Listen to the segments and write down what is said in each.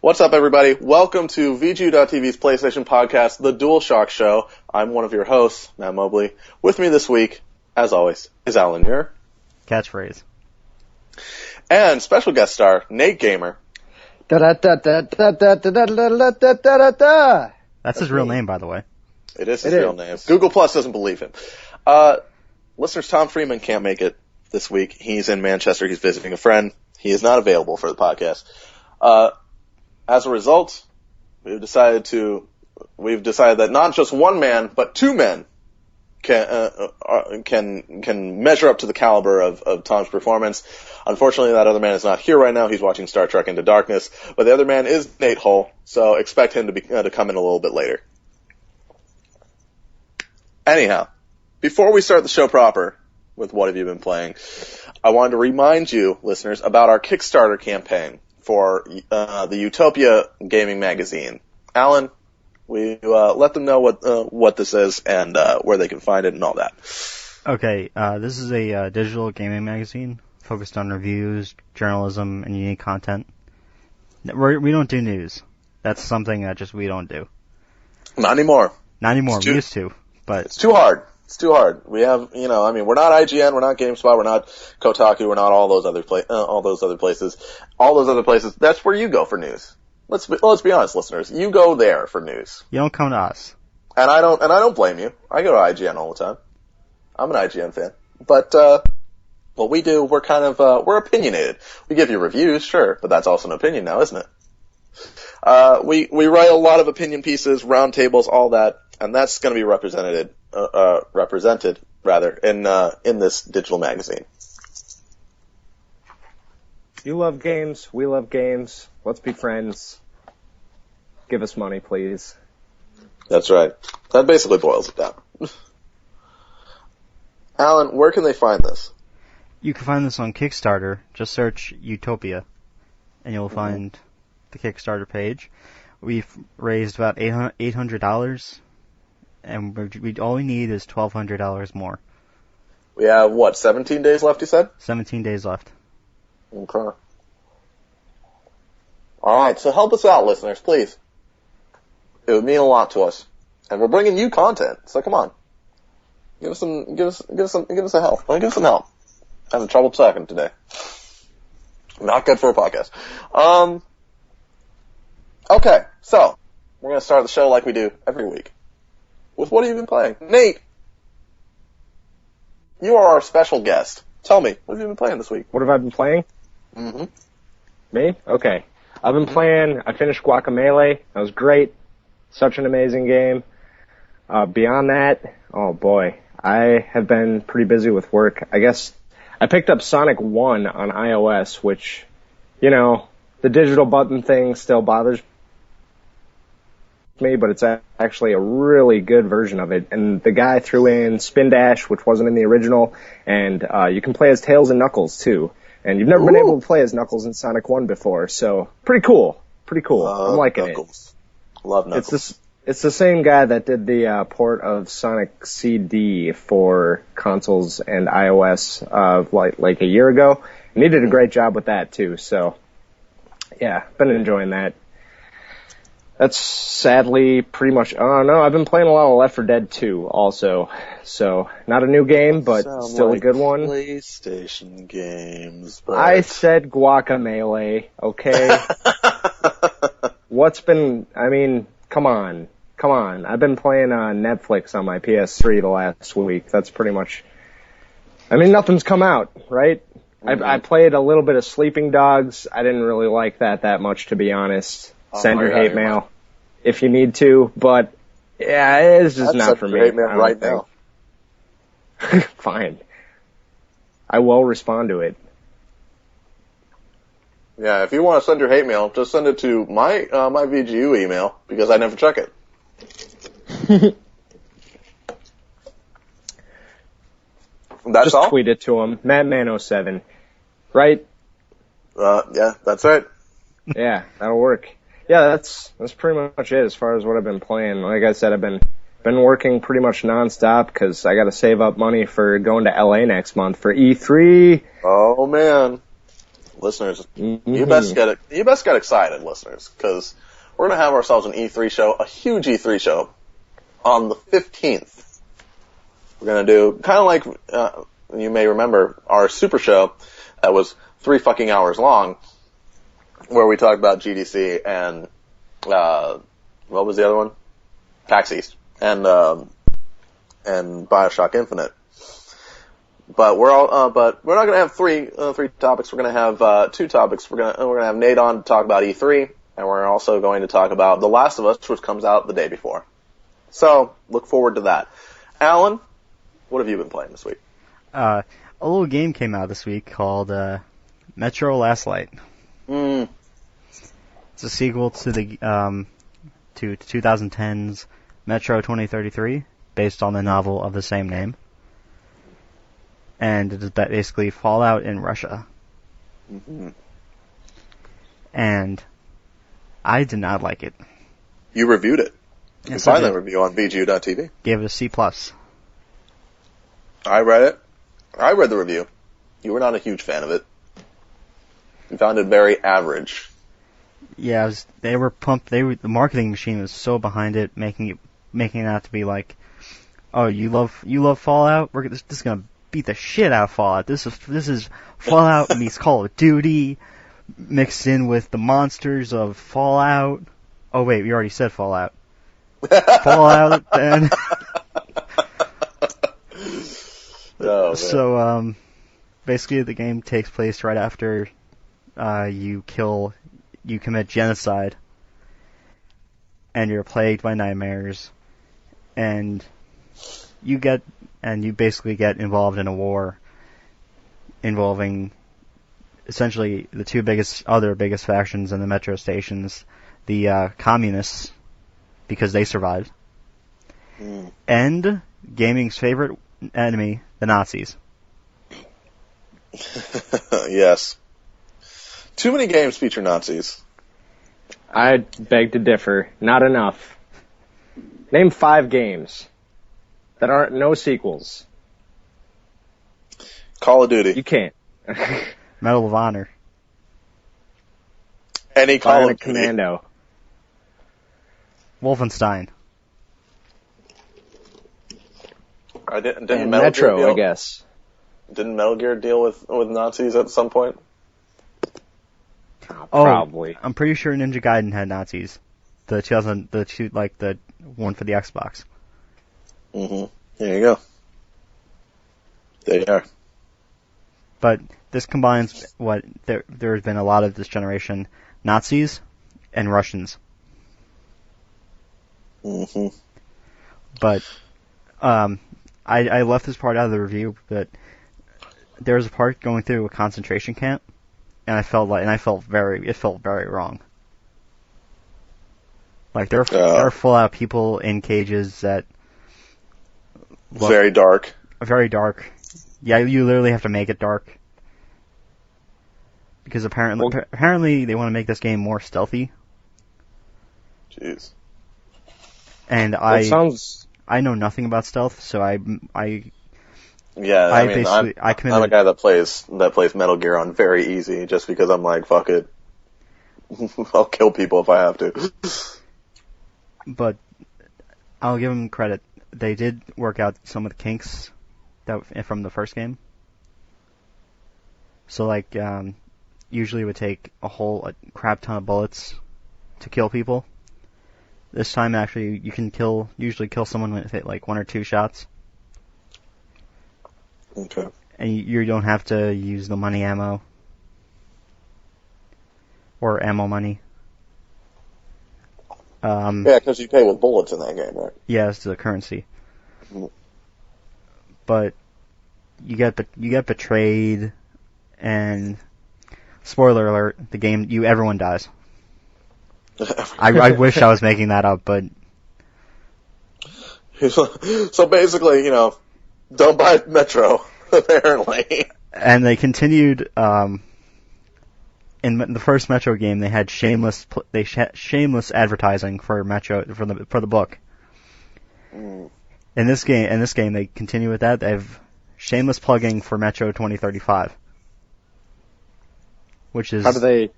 What's up, everybody? Welcome to VGU.TV's PlayStation podcast, The DualShock Show. I'm one of your hosts, Matt Mobley. With me this week, as always, is Alan Muir. Catchphrase. And special guest star, Nate Gamer. That's his real name, by the way. It is his real name. Google Plus doesn't believe him. Listeners, Tom Freeman can't make it this week. He's in Manchester. He's visiting a friend. He is not available for the podcast. As a result, we've decided that not just one man, but two men can measure up to the caliber of Tom's performance. Unfortunately, that other man is not here right now. He's watching Star Trek Into Darkness. But the other man is Nate Hull, so expect him to come in a little bit later. Anyhow, before we start the show proper with What Have You Been Playing, I wanted to remind you, listeners, about our Kickstarter campaign for the Utopia Gaming Magazine. Alan, we let them know what this is and where they can find it and all that. Okay, this is a digital gaming magazine focused on reviews, journalism, and unique content. We don't do news. That's something that just we don't do. Not anymore. We used to, but it's too hard. It's too hard. We have, we're not IGN, we're not GameSpot, we're not Kotaku, we're not all those other places. All those other places, that's where you go for news. Let's be honest, listeners. You go there for news. You don't come to us. And I don't blame you. I go to IGN all the time. I'm an IGN fan. But what we do, we're kind of we're opinionated. We give you reviews, sure, but that's also an opinion now, isn't it? We write a lot of opinion pieces, roundtables, all that, and that's going to be represented in this digital magazine. You love games, we love games. Let's be friends. Give us money, please. That's right. That basically boils it down. Alan, where can they find this? You can find this on Kickstarter. Just search Utopia, and you'll find the Kickstarter page. We've raised about $800, and all we need is $1,200 more. We have, 17 days left, you said? 17 days left. Okay. Alright, so help us out, listeners, please. It would mean a lot to us. And we're bringing you content, so come on. Give us some help. Give us some help. I'm having a troubled second today. Not good for a podcast. Okay, so, we're gonna start the show like we do every week. With what have you been playing? Nate! You are our special guest. Tell me, what have you been playing this week? What have I been playing? Mm-hmm. Me? Okay. I've been playing, I finished Guacamelee. That was great. Such an amazing game. Beyond that, oh boy, I have been pretty busy with work. I guess I picked up Sonic 1 on iOS, which, the digital button thing still bothers me, but it's actually a really good version of it. And the guy threw in Spin Dash, which wasn't in the original, and you can play as Tails and Knuckles too. And you've never been able to play as Knuckles in Sonic 1 before, so pretty cool. I'm liking Knuckles. Love Knuckles. It's the same guy that did the port of Sonic CD for consoles and iOS like a year ago, and he did a great job with that too. So yeah, been enjoying that. That's sadly pretty much. Oh no, I've been playing a lot of Left 4 Dead 2 also. So not a new game, but still a good one. PlayStation games. But... I said Guacamelee, okay? Come on. I've been playing Netflix on my PS3 the last week. That's pretty much. Nothing's come out, right? Mm-hmm. I played a little bit of Sleeping Dogs. I didn't really like that much, to be honest. Send your hate mail if you need to, but yeah, it's just not for me. Hate mail right now. Fine. I will respond to it. Yeah, if you want to send your hate mail, just send it to my VGU email, because I never check it. That's just all? Tweet it to him. Madman07. Right? Yeah, that's right. Yeah, that'll work. Yeah, that's pretty much it as far as what I've been playing. Like I said, I've been working pretty much nonstop because I got to save up money for going to LA next month for E3. Oh man, listeners, Mm-hmm. you best get excited, listeners, because we're gonna have ourselves an E3 show, a huge E3 show, on the 15th. We're gonna do kind of like you may remember our super show that was 3 fucking hours long, where we talked about GDC and what was the other one? PAX East and BioShock Infinite. But we're not gonna have three topics. We're gonna have 2 topics. We're gonna have Nate on to talk about E3, and we're also going to talk about The Last of Us, which comes out the day before. So look forward to that. Alan, what have you been playing this week? A little game came out this week called Metro Last Light. Mm. It's a sequel to the to 2010's Metro 2033, based on the novel of the same name. And it is basically Fallout in Russia. Mm-hmm. And I did not like it. You reviewed it. You Yes, can I find did. that review on VGU.TV. Gave it a C+. I read it. I read the review. You were not a huge fan of it. You found it very average. Yeah, they were pumped. The marketing machine was so behind it, making it out to be like, oh, you love Fallout? This is gonna beat the shit out of Fallout. This is Fallout meets Call of Duty mixed in with the monsters of Fallout. Oh wait, we already said Fallout. Fallout then. Oh, So basically the game takes place right after you commit genocide, and you're plagued by nightmares, and you basically get involved in a war involving essentially the 2 biggest factions in the metro stations, the communists, because they survived, and gaming's favorite enemy, the Nazis. Yes. Too many games feature Nazis. I beg to differ. Not enough. Name 5 games that aren't no sequels. Call of Duty. You can't. Medal of Honor. Any Call of Bionic Duty. Commando. Wolfenstein. Didn't And Metal Gear Metro, deal, I guess. Didn't Metal Gear deal with Nazis at some point? Probably. I'm pretty sure Ninja Gaiden had Nazis. The one for the Xbox. Mm-hmm. There you go. There you are. But this combines there has been a lot of this generation, Nazis and Russians. Mm-hmm. But I left this part out of the review, but there was a part going through a concentration camp, and it felt very wrong. Like there are full out people in cages that look Very dark. very dark. Yeah, you literally have to make it dark. Because apparently they want to make this game more stealthy. Jeez. And I know nothing about stealth, so I Yeah, I mean, I'm committed. a guy that plays Metal Gear on very easy, just because I'm like, fuck it, I'll kill people if I have to. But I'll give them credit. They did work out some of the kinks from the first game. So like, usually it would take a crap ton of bullets to kill people. This time, actually, you can usually kill someone with like 1 or 2 shots. Okay. And you don't have to use the money ammo. Or ammo money. Yeah, because you pay with bullets in that game, right? Yeah, it's the currency. Mhm. But you get betrayed, and spoiler alert, everyone dies. I wish I was making that up, but So basically, don't buy Metro, apparently. and they continued in the first Metro game. They had shameless advertising for Metro for the book. Mm. In this game, they continue with that. They have shameless plugging for Metro 2035, which is How do they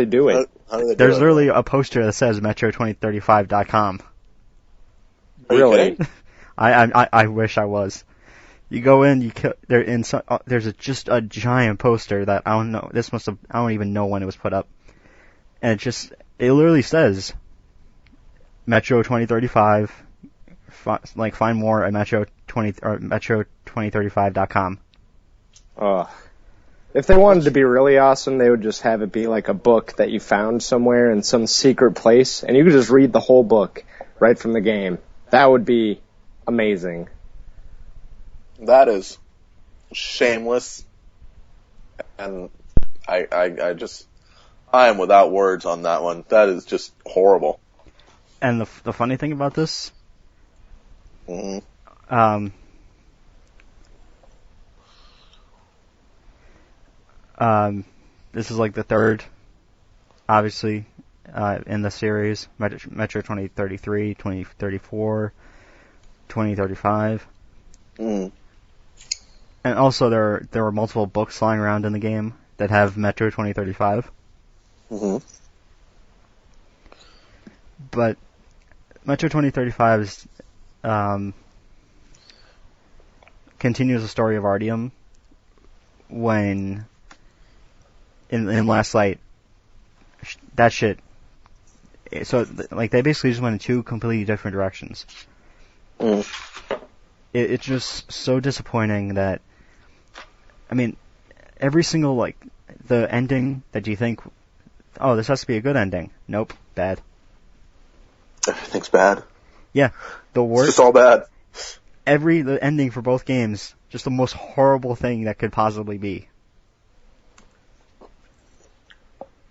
do it? How do they do there's it? literally a poster that says Metro2035.com. Are you Really? kidding? I wish I was. You go in, there's just a giant poster that I don't know. I don't even know when it was put up, and it literally says Metro 2035. Find more at Metro2035.com. If they wanted to be really awesome, they would just have it be like a book that you found somewhere in some secret place, and you could just read the whole book right from the game. That would be amazing. That is shameless, and I am without words on that one. That is just horrible. And the funny thing about this, Mm-hmm. This is like the third, obviously, in the series. Metro 2033, 2034, 2035. Mm. And also there are multiple books flying around in the game that have Metro 2035. Mm-hmm. But Metro 2035 is, continues the story of Artyom when in Last Light, that shit. So like they basically just went in two completely different directions. Mm. It's just so disappointing that, I mean, every single the ending that you think, oh, this has to be a good ending. Nope, bad. Everything's bad. Yeah, the It's worst. just all bad. The ending for both games, just the most horrible thing that could possibly be.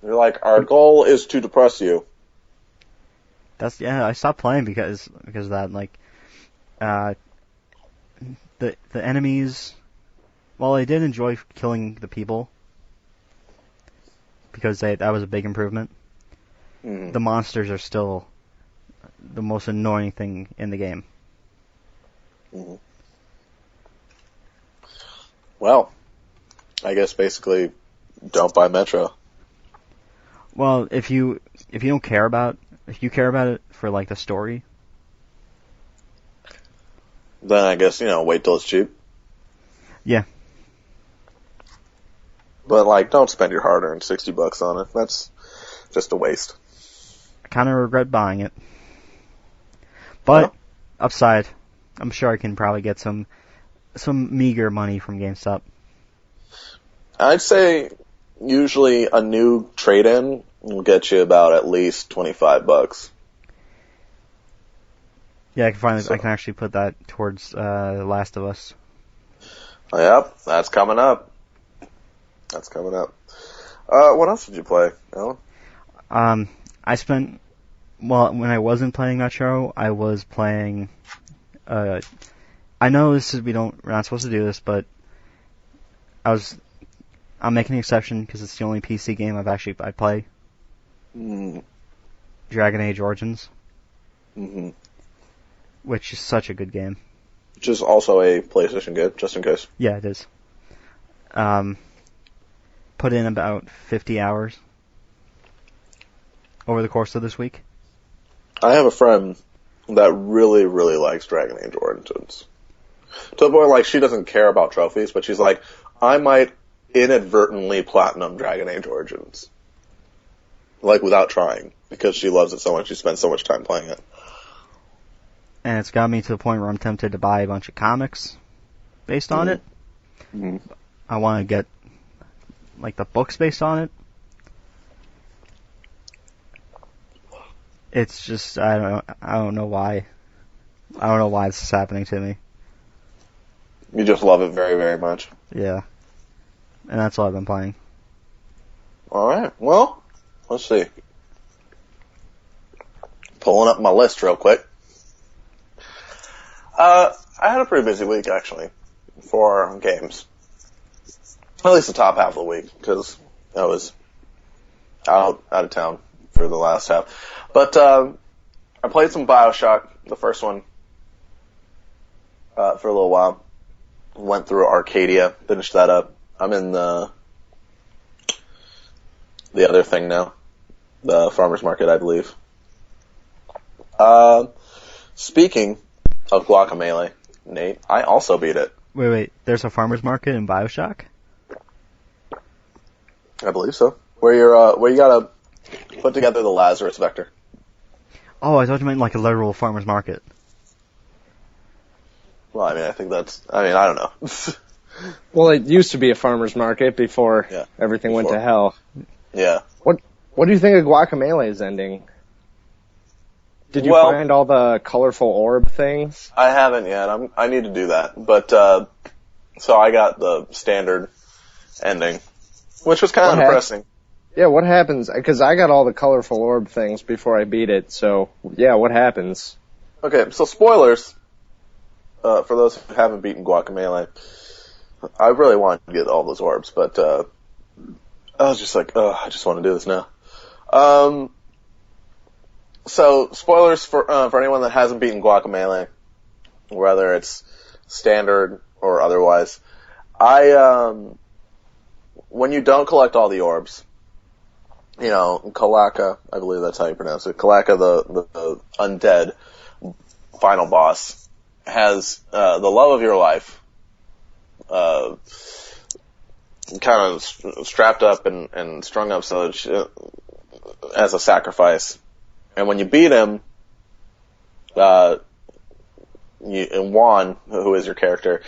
You're like, our goal is to depress you. I stopped playing because of that. The enemies, while I did enjoy killing the people, because that was a big improvement, Mm. the monsters are still the most annoying thing in the game. Mm. Well, I guess basically don't buy Metro. Well, if you care about it for the story, Then I guess, wait till it's cheap. yeah. But don't spend your hard-earned $60 on it. That's just a waste. I kind of regret buying it. But upside, I'm sure I can probably get some meager money from GameStop. I'd say usually a new trade-in will get you about at least $25. Yeah, I can actually put that towards The Last of Us. Yep, that's coming up. What else did you play, Alan? When I wasn't playing Metro, I was playing, I know we're not supposed to do this, but I'm making an exception because it's the only PC game I play. Mm. Dragon Age Origins. Mm-hmm. Which is such a good game. Which is also a PlayStation game, just in case. Yeah, it is. Put in about 50 hours over the course of this week. I have a friend that really, really likes Dragon Age Origins. To the point, she doesn't care about trophies, but she's like, I might inadvertently platinum Dragon Age Origins. Without trying. Because she loves it so much, she spends so much time playing it. And it's got me to the point where I'm tempted to buy a bunch of comics based on it. Mm-hmm. I want to get, the books based on it. It's just, I don't know why. I don't know why this is happening to me. You just love it very, very much. Yeah. And that's all I've been playing. Alright, well, let's see. Pulling up my list real quick. I had a pretty busy week, actually, for games. At least the top half of the week, because I was out of town for the last half. But I played some BioShock, the first one, for a little while. Went through Arcadia, finished that up. I'm in the the other thing now. The farmer's market, I believe. Speaking of Guacamelee, Nate, I also beat it. Wait. There's a farmer's market in BioShock? I believe so. Where you gotta put together the Lazarus vector. Oh, I thought you meant like a literal farmer's market. Well, I mean, I don't know. Well, it used to be a farmer's market before everything went to hell. Yeah. What do you think of Guacamelee's ending? Did you find all the colorful orb things? I haven't yet. I need to do that. But, so I got the standard ending, which was kind of depressing. Yeah, what happens? Because I got all the colorful orb things before I beat it, so, yeah, what happens? Okay, so spoilers, for those who haven't beaten Guacamelee. I really wanted to get all those orbs, but, I was just like, I just want to do this now. So, spoilers for anyone that hasn't beaten Guacamelee, whether it's standard or otherwise. When you don't collect all the orbs, Kalaka, I believe that's how you pronounce it, Kalaka, the undead final boss, has, the love of your life, kind of strapped up and strung up so as a sacrifice. And when you beat him, Juan, who is your character,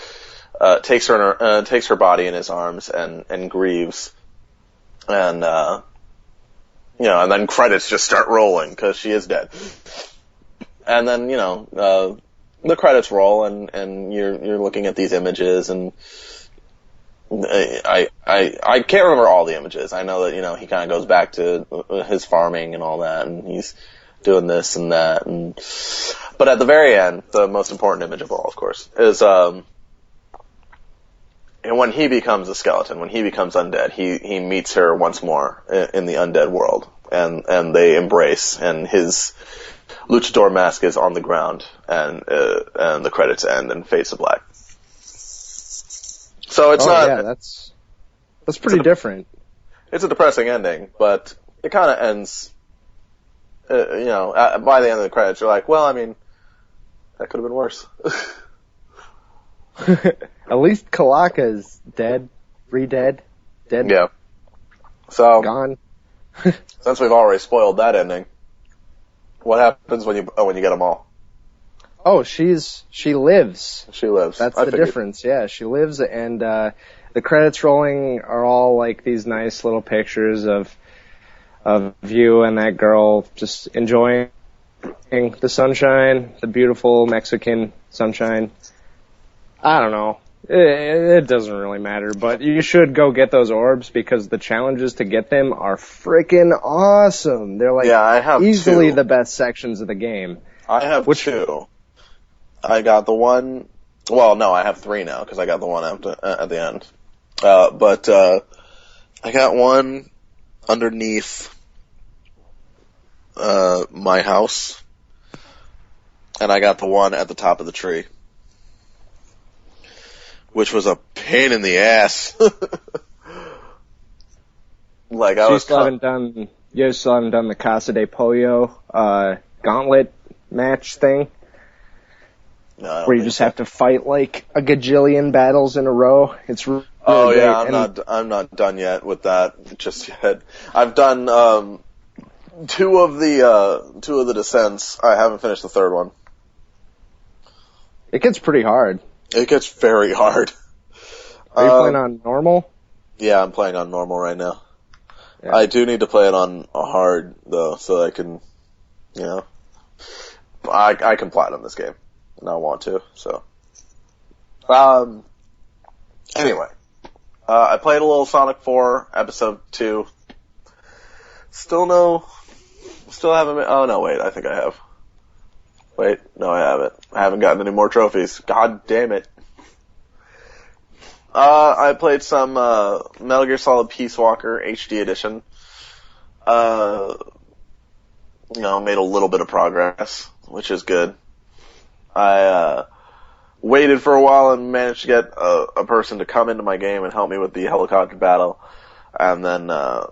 takes her body in his arms and grieves. And, and then credits just start rolling because she is dead. And then, the credits roll and you're looking at these images and I can't remember all the images. I know that, he kind of goes back to his farming and all that, and he's doing this and that. But at the very end, the most important image of all, of course, is, and when he becomes a skeleton, when he becomes undead, he meets her once more in the undead world, and they embrace, and his luchador mask is on the ground, and the credits end and fades to black. So it's not. Yeah, that's pretty different. It's a depressing ending, but it kind of ends. By the end of the credits, you're like, well, I mean, that could have been worse. At least Kalaka's dead, dead. Yeah. So gone. Since we've already spoiled that ending, what happens when you get them all? Oh, she lives. She lives. That's the difference. Yeah, she lives, and the credits rolling are all like these nice little pictures of you and that girl just enjoying the sunshine, the beautiful Mexican sunshine. I don't know. It doesn't really matter, but you should go get those orbs because the challenges to get them are freaking awesome. They're like I have easily two. The best sections of the game. I have two. I got the one. Well, no, I have three now because I got the one at the end. But I got one underneath my house, and I got the one at the top of the tree, which was a pain in the ass. You still haven't done the Casa de Pollo gauntlet match thing? No, where you just have to fight like a gajillion battles in a row. It's really great. I'm not done yet with that just yet. I've done two of the descents. I haven't finished the third one. It gets pretty hard. It gets very hard. Are you playing on normal? Yeah, I'm playing on normal right now. Yeah. I do need to play it on hard though, so I can, I can platinum this game. And I want to, so. Anyway. I played a little Sonic 4, Episode 2. Still haven't, oh no, wait, I think I have. Wait, no I haven't. I haven't gotten any more trophies. God damn it. I played some, Metal Gear Solid Peace Walker HD Edition. Made a little bit of progress, which is good. I waited for a while and managed to get a person to come into my game and help me with the helicopter battle, and then I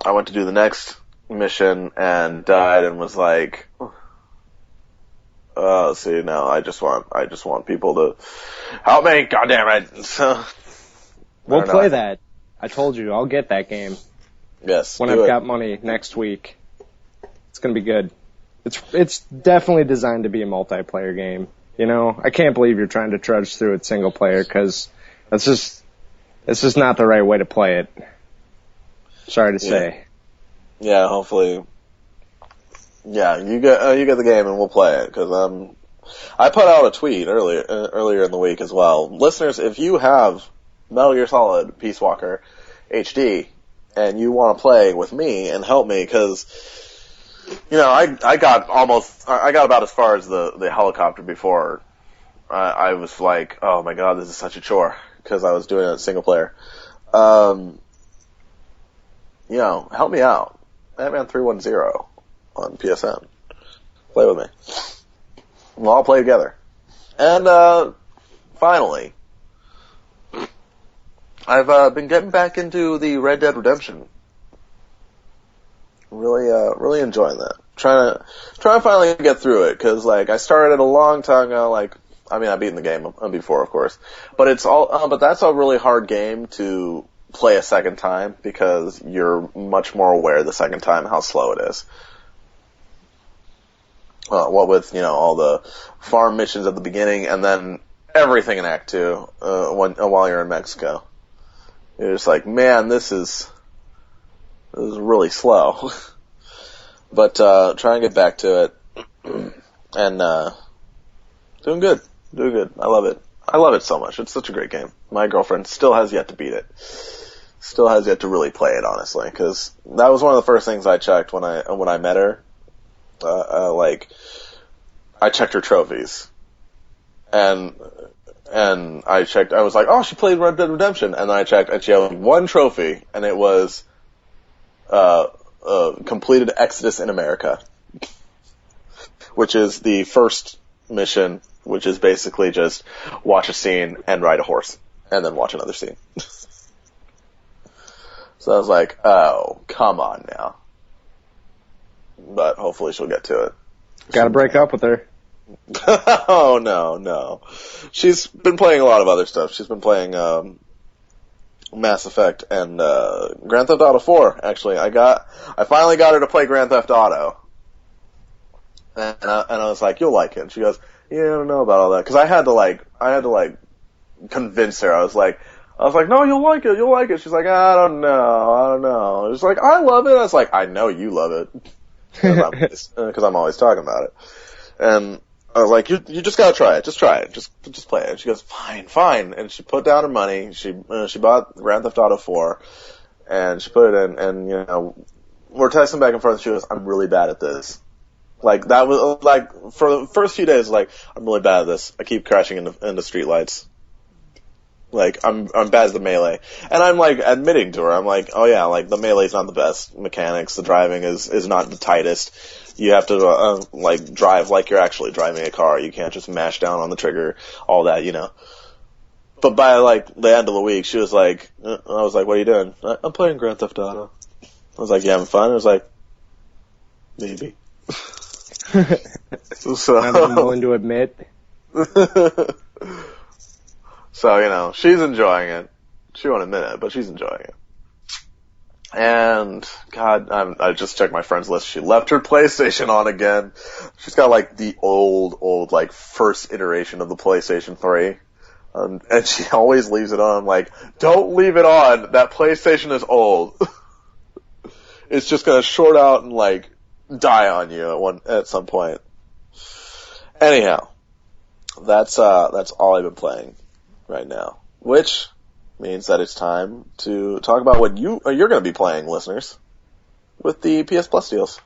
I went to do the next mission and died and was like, see, no, I just want people to help me, goddammit. So, we'll play that. I told you, I'll get that game. Yes. When I've got money next week. It's gonna be good. It's definitely designed to be a multiplayer game. You know, I can't believe you're trying to trudge through it single player, because it's just not the right way to play it. Sorry to say. Yeah, hopefully. Yeah, you get the game and we'll play it, because I put out a tweet earlier in the week as well. Listeners, if you have Metal Gear Solid Peace Walker HD and you want to play with me and help me, because you know, I got about as far as the helicopter before I was like, oh my god, this is such a chore, because I was doing it single player. You know, help me out. Batman 310 on PSN. Play with me. We'll all play together. And finally, I've been getting back into the Red Dead Redemption. Really enjoying that. Trying to finally get through it, because like I started a long time ago. Like, I mean, I've beaten the game before, of course, but but that's a really hard game to play a second time, because you're much more aware the second time how slow it is. What with, you know, all the farm missions at the beginning and then everything in Act 2 while you're in Mexico. You're just like, man, this is really slow. But try and get back to it. And doing good. I love it. I love it so much. It's such a great game. My girlfriend still has yet to beat it. Still has yet to really play it, honestly, because that was one of the first things I checked when I met her. Like, I checked her trophies, and I checked. I was like, oh, she played Red Dead Redemption, and then I checked, and she had one trophy, and it was completed Exodus in America, which is the first mission, which is basically just watch a scene and ride a horse, and then watch another scene. So I was like, oh, come on now. But hopefully she'll get to it. Gotta break up with her. Oh, no. She's been playing a lot of other stuff. She's been playing Mass Effect and Grand Theft Auto 4, actually. I finally got her to play Grand Theft Auto. And I was like, you'll like it. And she goes, yeah, I don't know about all that. Because I had to convince her. I was like, no, you'll like it. She's like, I don't know. She's like, I love it. I was like, I know you love it. Because I'm always talking about it. And I was like, you just gotta try it. Just try it. Just play it. And she goes, fine. And she put down her money. She bought Grand Theft Auto 4. And she put it in, and, you know, we're texting back and forth. She goes, I'm really bad at this. Like, that was, like, for the first few days, like, I'm really bad at this. I keep crashing into streetlights. Like, I'm bad at the melee. And I'm, like, admitting to her, I'm like, oh yeah, like, the melee's not the best mechanics, the driving is not the tightest. You have to, drive like you're actually driving a car. You can't just mash down on the trigger, all that, you know. But by, like, the end of the week, she was like, I was like, what are you doing? I'm playing Grand Theft Auto. I was like, you having fun? I was like, maybe. So, not even willing to admit. So, you know, she's enjoying it. She won't admit it, but she's enjoying it. And, God, I just checked my friends list. She left her PlayStation on again. She's got, like, the old, like, first iteration of the PlayStation 3. And she always leaves it on. I'm like, don't leave it on. That PlayStation is old. It's just gonna short out and, like, die on you at some point. Anyhow, that's all I've been playing right now, which means that it's time to talk about what you're going to be playing, listeners, with the PS Plus deals.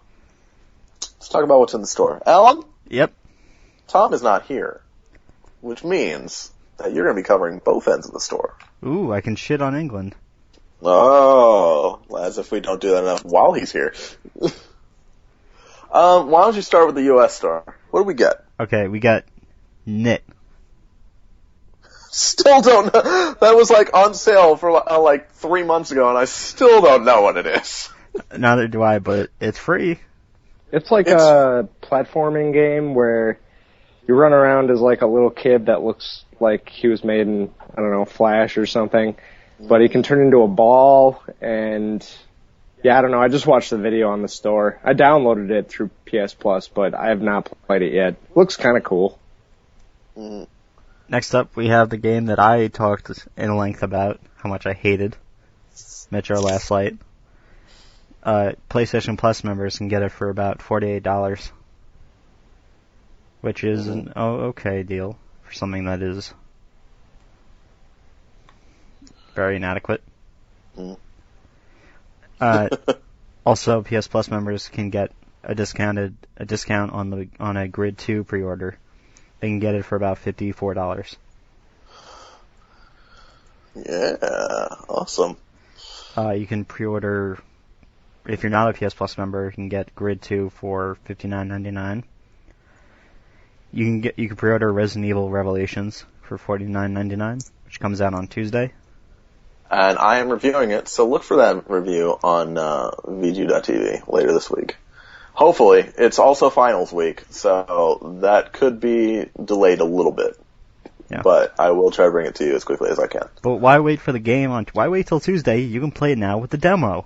Let's talk about what's in the store. Alan? Yep. Tom is not here, which means that you're going to be covering both ends of the store. Ooh, I can shit on England. Oh, as if we don't do that enough while he's here. Why don't you start with the US store? What do we get? Okay, we got Knit. Still don't know. That was like on sale for like 3 months ago, and I still don't know what it is. Neither do I, but it's free. It's like a platforming game where you run around as like a little kid that looks like he was made in, I don't know, Flash or something. But he can turn into a ball, and yeah, I don't know. I just watched the video on the store. I downloaded it through PS Plus, but I have not played it yet. Looks kind of cool. Next up, we have the game that I talked in length about, how much I hated, Metro Last Light. PlayStation Plus members can get it for about $48, which is an okay deal for something that is very inadequate. Also, PS Plus members can get a discount on a Grid 2 pre-order. They can get it for about $54. Yeah, awesome. You can pre-order, if you're not a PS Plus member, you can get Grid 2 for $59.99. You can pre-order Resident Evil Revelations for $49.99, which comes out on Tuesday. And I am reviewing it, so look for that review on VGU.TV later this week. Hopefully, it's also finals week, so that could be delayed a little bit. Yeah. But I will try to bring it to you as quickly as I can. But why wait for the game why wait till Tuesday? You can play it now with the demo.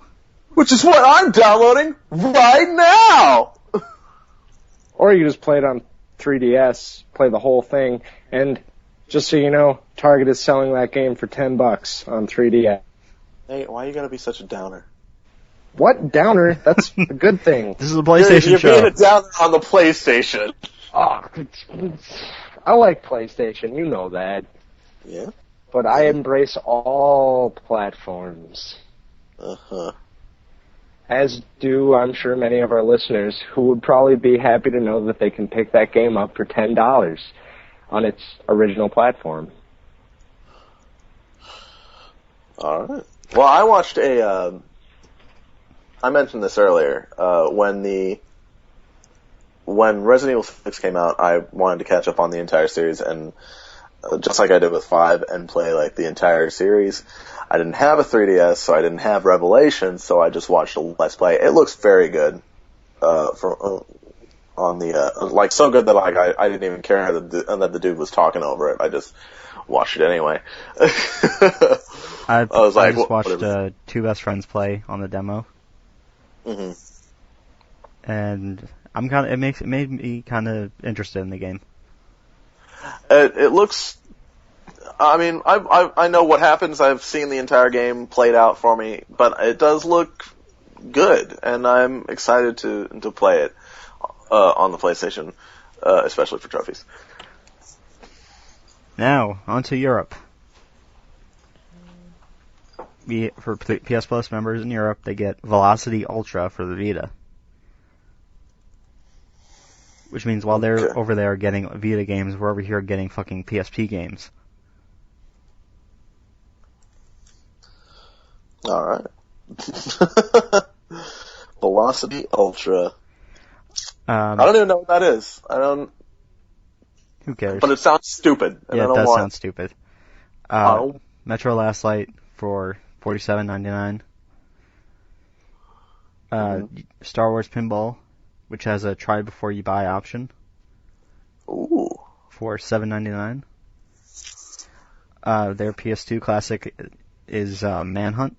Which is what I'm downloading right now! Or you just play it on 3DS, play the whole thing, and just so you know, Target is selling that game for $10 on 3DS. Hey, why you gotta be such a downer? What? Downer? That's a good thing. This is a PlayStation show. You're being a downer on the PlayStation. Oh, I like PlayStation, you know that. Yeah? But I embrace all platforms. Uh-huh. As do, I'm sure, many of our listeners who would probably be happy to know that they can pick that game up for $10 on its original platform. Alright. Well, I watched I mentioned this earlier. When Resident Evil 6 came out, I wanted to catch up on the entire series, and just like I did with 5, and play like the entire series. I didn't have a 3DS, so I didn't have Revelations, so I just watched a Let's Play. It looks very good. On the like so good that like I didn't even care that the dude was talking over it. I just watched it anyway. I just watched two best friends play on the demo. And it made me kind of interested in the game. It looks. I mean, I know what happens. I've seen the entire game played out for me, but it does look good, and I'm excited to play it on the PlayStation, especially for trophies. Now, on to Europe. For PS Plus members in Europe, they get Velocity Ultra for the Vita. Which means while they're over there getting Vita games, we're over here getting fucking PSP games. Alright. Velocity Ultra. I don't even know what that is. Who cares? But it sounds stupid. And yeah, it does sound stupid. Metro Last Light for $47.99. Star Wars Pinball, which has a try before you buy option. Ooh. For $7.99. Their PS2 classic is Manhunt.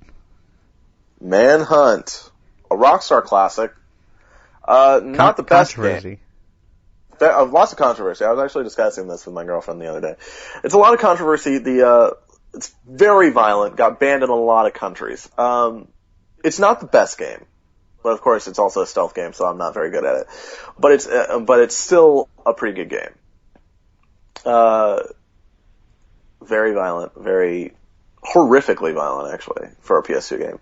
Manhunt. A Rockstar classic. Not the best game. Lots of controversy. I was actually discussing this with my girlfriend the other day. It's a lot of controversy. It's very violent. Got banned in a lot of countries. It's not the best game, but of course it's also a stealth game, so I'm not very good at it. But it's still a pretty good game. Very violent, very horrifically violent, actually, for a PS2 game.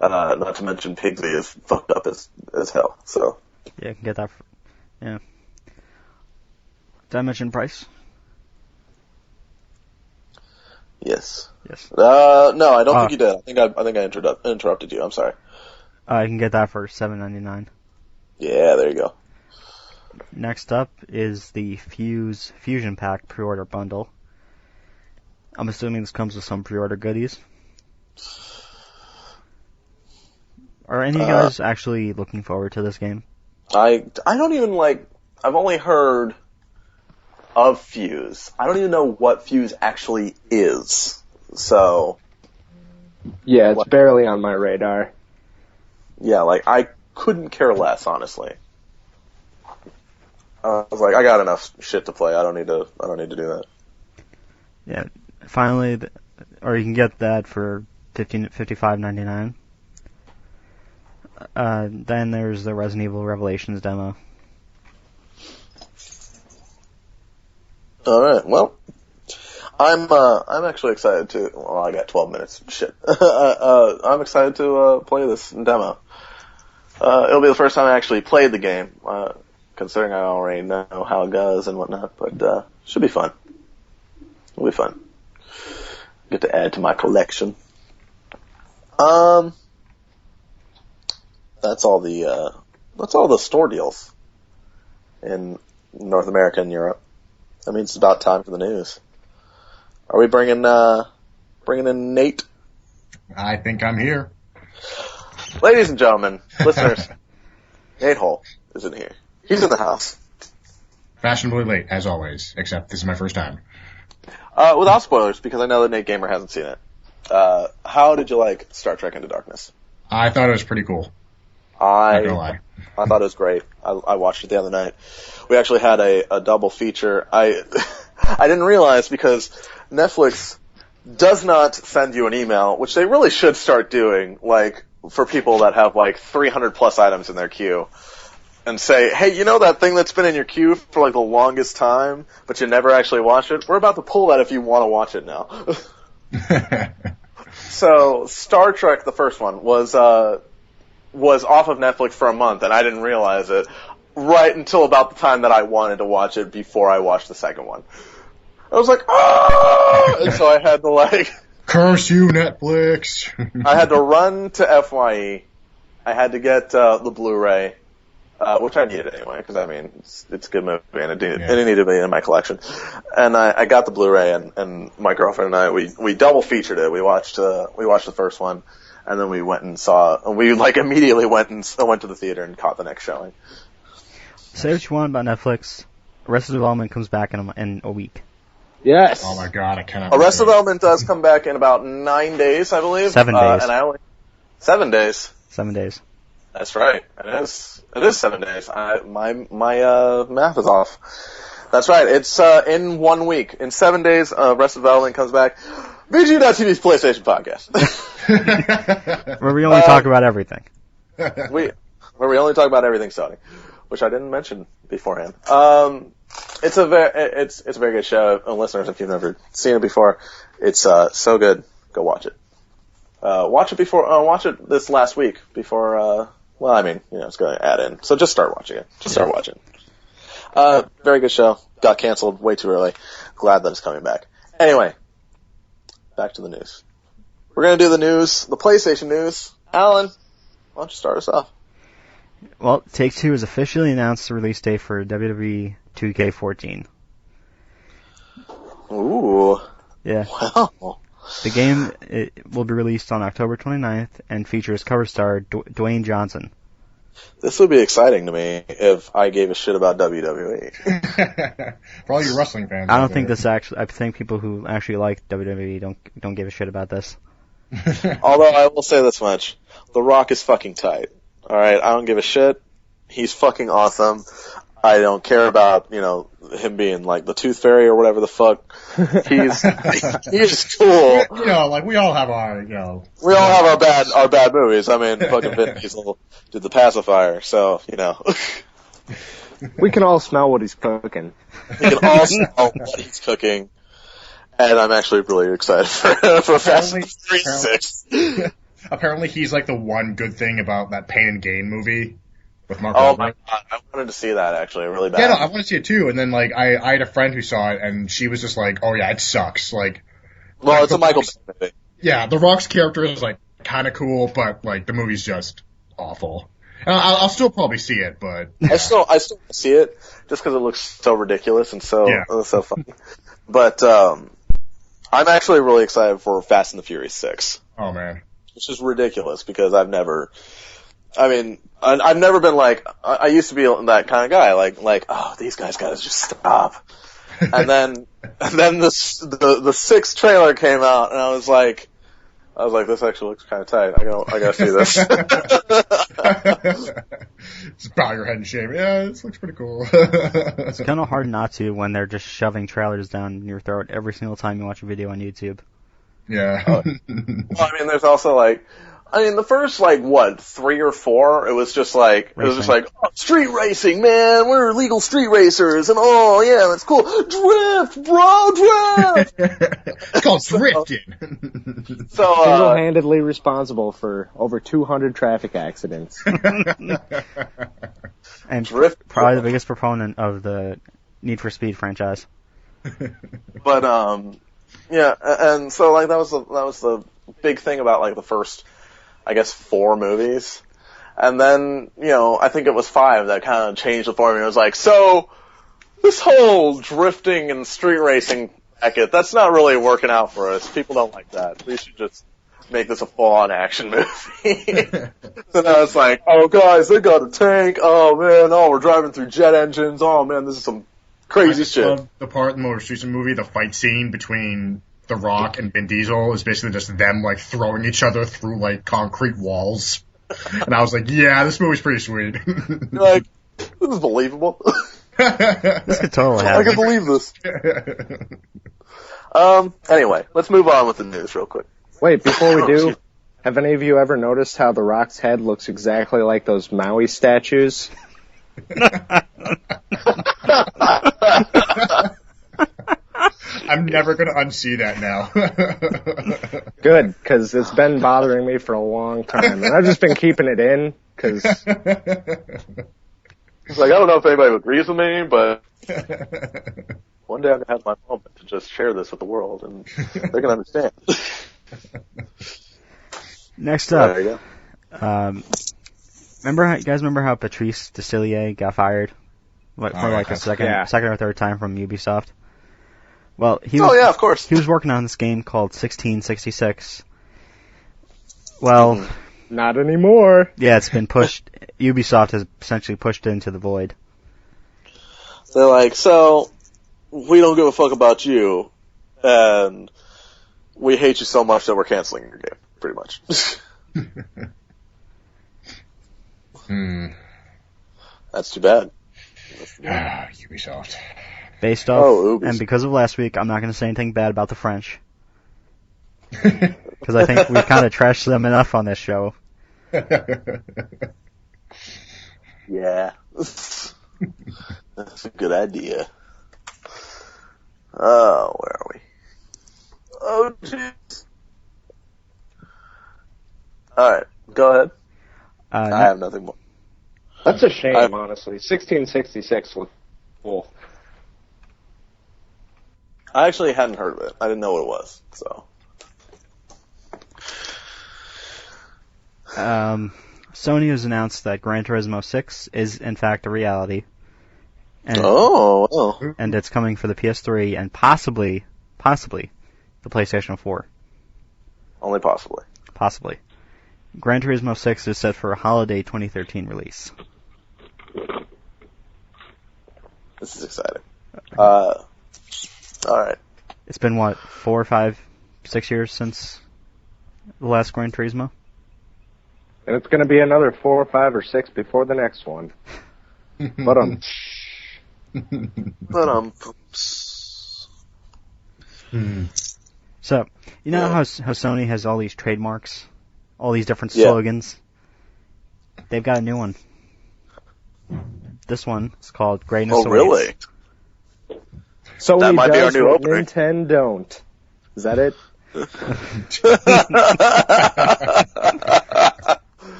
Not to mention Pigsy is fucked up as hell. So yeah, you can get that. Yeah. Did I mention price? Yes. Yes. No, I don't think you did. I think I interrupted you. I'm sorry. You can get that for $7.99. Yeah, there you go. Next up is the Fusion Pack pre-order bundle. I'm assuming this comes with some pre-order goodies. Are any of you guys actually looking forward to this game? I don't even I've only heard of Fuse. I don't even know what Fuse actually is. So. Yeah, it's barely on my radar. Yeah, I couldn't care less, honestly. I was like, I got enough shit to play. I don't need to do that. Yeah, finally, or you can get that for $55.99. Then there's the Resident Evil Revelations demo. All right. Well, I'm actually excited to. Well, I got 12 minutes. Shit. I'm excited to play this demo. It'll be the first time I actually played the game, considering I already know how it goes and whatnot. But should be fun. It'll be fun. Get to add to my collection. That's all the store deals in North America and Europe. That means it's about time for the news. Are we bringing in Nate? I think I'm here. Ladies and gentlemen, listeners, Nate Hull isn't here. He's in the house. Fashionably late, as always, except this is my first time. Without spoilers, because I know that Nate Gamer hasn't seen it. How did you like Star Trek Into Darkness? I thought it was pretty cool. Not gonna lie. I thought it was great. I watched it the other night. We actually had a double feature. I didn't realize because Netflix does not send you an email, which they really should start doing, for people that have 300 plus items in their queue, and say, hey, you know that thing that's been in your queue for the longest time, but you never actually watch it? We're about to pull that if you want to watch it now. So Star Trek, the first one, was off of Netflix for a month, and I didn't realize it right until about the time that I wanted to watch it before I watched the second one. I was like, ah! And so I had to curse you, Netflix. I had to run to FYE. I had to get the Blu-ray, which I needed anyway, because it's a good movie and it needed to be in my collection. And I got the Blu-ray, and my girlfriend and I we double featured it. We watched the first one, and then we went and we immediately went to the theater and caught the next showing. Say what you want about Netflix. Arrested Development comes back in a week. Yes. Oh my god, I cannot. Arrested Development does come back in about 9 days, I believe. 7 days. 7 days. 7 days. That's right. It is 7 days. My math is off. That's right. It's in 1 week. In 7 days, Arrested Development comes back. VGU.TV's PlayStation podcast. Where we only talk about everything. Where we only talk about everything Sony, which I didn't mention beforehand. It's a very good show. Listeners, if you've never seen it before, it's so good. Go watch it. Watch it this last week before. It's going to add in. So just start watching it. Start watching. Very good show. Got canceled way too early. Glad that it's coming back. Anyway, back to the news. We're going to do the news, the PlayStation news. Alan, why don't you start us off? Well, Take-Two has officially announced the release date for WWE 2K14. Ooh. Yeah. Wow. The game will be released on October 29th and features cover star Dwayne Johnson. This would be exciting to me if I gave a shit about WWE. For all you wrestling fans. I think people who actually like WWE don't give a shit about this. Although I will say this much. The Rock is fucking tight. Alright, I don't give a shit. He's fucking awesome. I don't care about, him being the Tooth Fairy or whatever the fuck. He's cool. We all have our, We all have our bad movies. Fucking Vin Diesel did The Pacifier, so, We can all smell what he's cooking. We can all smell what he's cooking. And I'm actually really excited for Fast and Furious 6. Apparently he's the one good thing about that Pain and Gain movie with Mark Oh Wahlberg. my god, I wanted to see that actually, really bad. Yeah, no, I want to see it too. And then I had a friend who saw it and she was just like, oh yeah, it sucks. Well, it's a Michael Bay movie. Yeah, The Rock's character is kind of cool, but the movie's just awful. And I'll still probably see it, but yeah. I still see it just because it looks so ridiculous and so funny. But I'm actually really excited for Fast and the Furious 6. Oh man. Which is ridiculous because I've never I mean, I've never been like, I used to be that kind of guy, like, oh, these guys gotta just stop. And then the sixth trailer came out, and I was like, this actually looks kind of tight. I gotta see this. Just bow your head and shame. Yeah, this looks pretty cool. It's kind of hard not to when they're just shoving trailers down your throat every single time you watch a video on YouTube. Yeah. Well, I mean, there's also the first 3 or 4, it was just like, oh, street racing, man, we're legal street racers, and oh yeah, that's cool. Drift, bro, drift! It's called drifting. So, single-handedly responsible for over 200 traffic accidents. And Drift, probably the biggest proponent of the Need for Speed franchise. But, yeah, and so, that was the big thing about, the first, I guess, 4 movies. And then, I think it was 5 that kind of changed the formula. It was like, so, this whole drifting and street racing packet, that's not really working out for us. People don't like that. We should just make this a full-on action movie. So now it's like, oh, guys, they got a tank. Oh, man, we're driving through jet engines. Oh, man, this is some crazy shit. Love the part in the most recent movie, the fight scene between The Rock and Vin Diesel is basically just them, throwing each other through, concrete walls. And I was like, yeah, this movie's pretty sweet. You're like, this is believable. This could totally happen. I can believe this. Anyway, let's move on with the news real quick. Wait, before we do, have any of you ever noticed how The Rock's head looks exactly like those Maui statues? I'm never going to unsee that now. Good, because it's been bothering me for a long time. And I've just been keeping it in, because... It's I don't know if anybody agrees with me, but one day I'm going to have my moment to just share this with the world, and they can understand. Next up, There you go. you guys remember how Patrice Desilliers got fired? For a second or third time from Ubisoft? Well, yeah, of course. He was working on this game called 1666. Well... Not anymore. Yeah, it's been pushed. Ubisoft has essentially pushed it into the void. They're like, so, we don't give a fuck about you, and we hate you so much that we're canceling your game, pretty much. That's too bad. Ubisoft. Based off, Ubisoft. and because of last week, I'm not going to say anything bad about the French. Because I think we've kind of trashed them enough on this show. Yeah. That's a good idea. Oh, where are we? Oh, jeez. Alright, go ahead. I have nothing more. That's a shame, honestly. 1666 was cool. I actually hadn't heard of it. I didn't know what it was, so. Sony has announced that Gran Turismo 6 is in fact a reality. And, and it's coming for the PS3 and possibly the PlayStation 4. Only possibly. Possibly. Gran Turismo 6 is set for a holiday 2013 release. This is exciting. Alright. It's been, 4, 5, 6 years since the last Gran Turismo? And it's going to be another 4 or 5 or 6 before the next one. So, you know how Sony has all these trademarks? All these different slogans? They've got a new one. This one is called Greatness Awaits. Oh, really? Sony that might be our does new what opening. Nintendo don't. Is that it?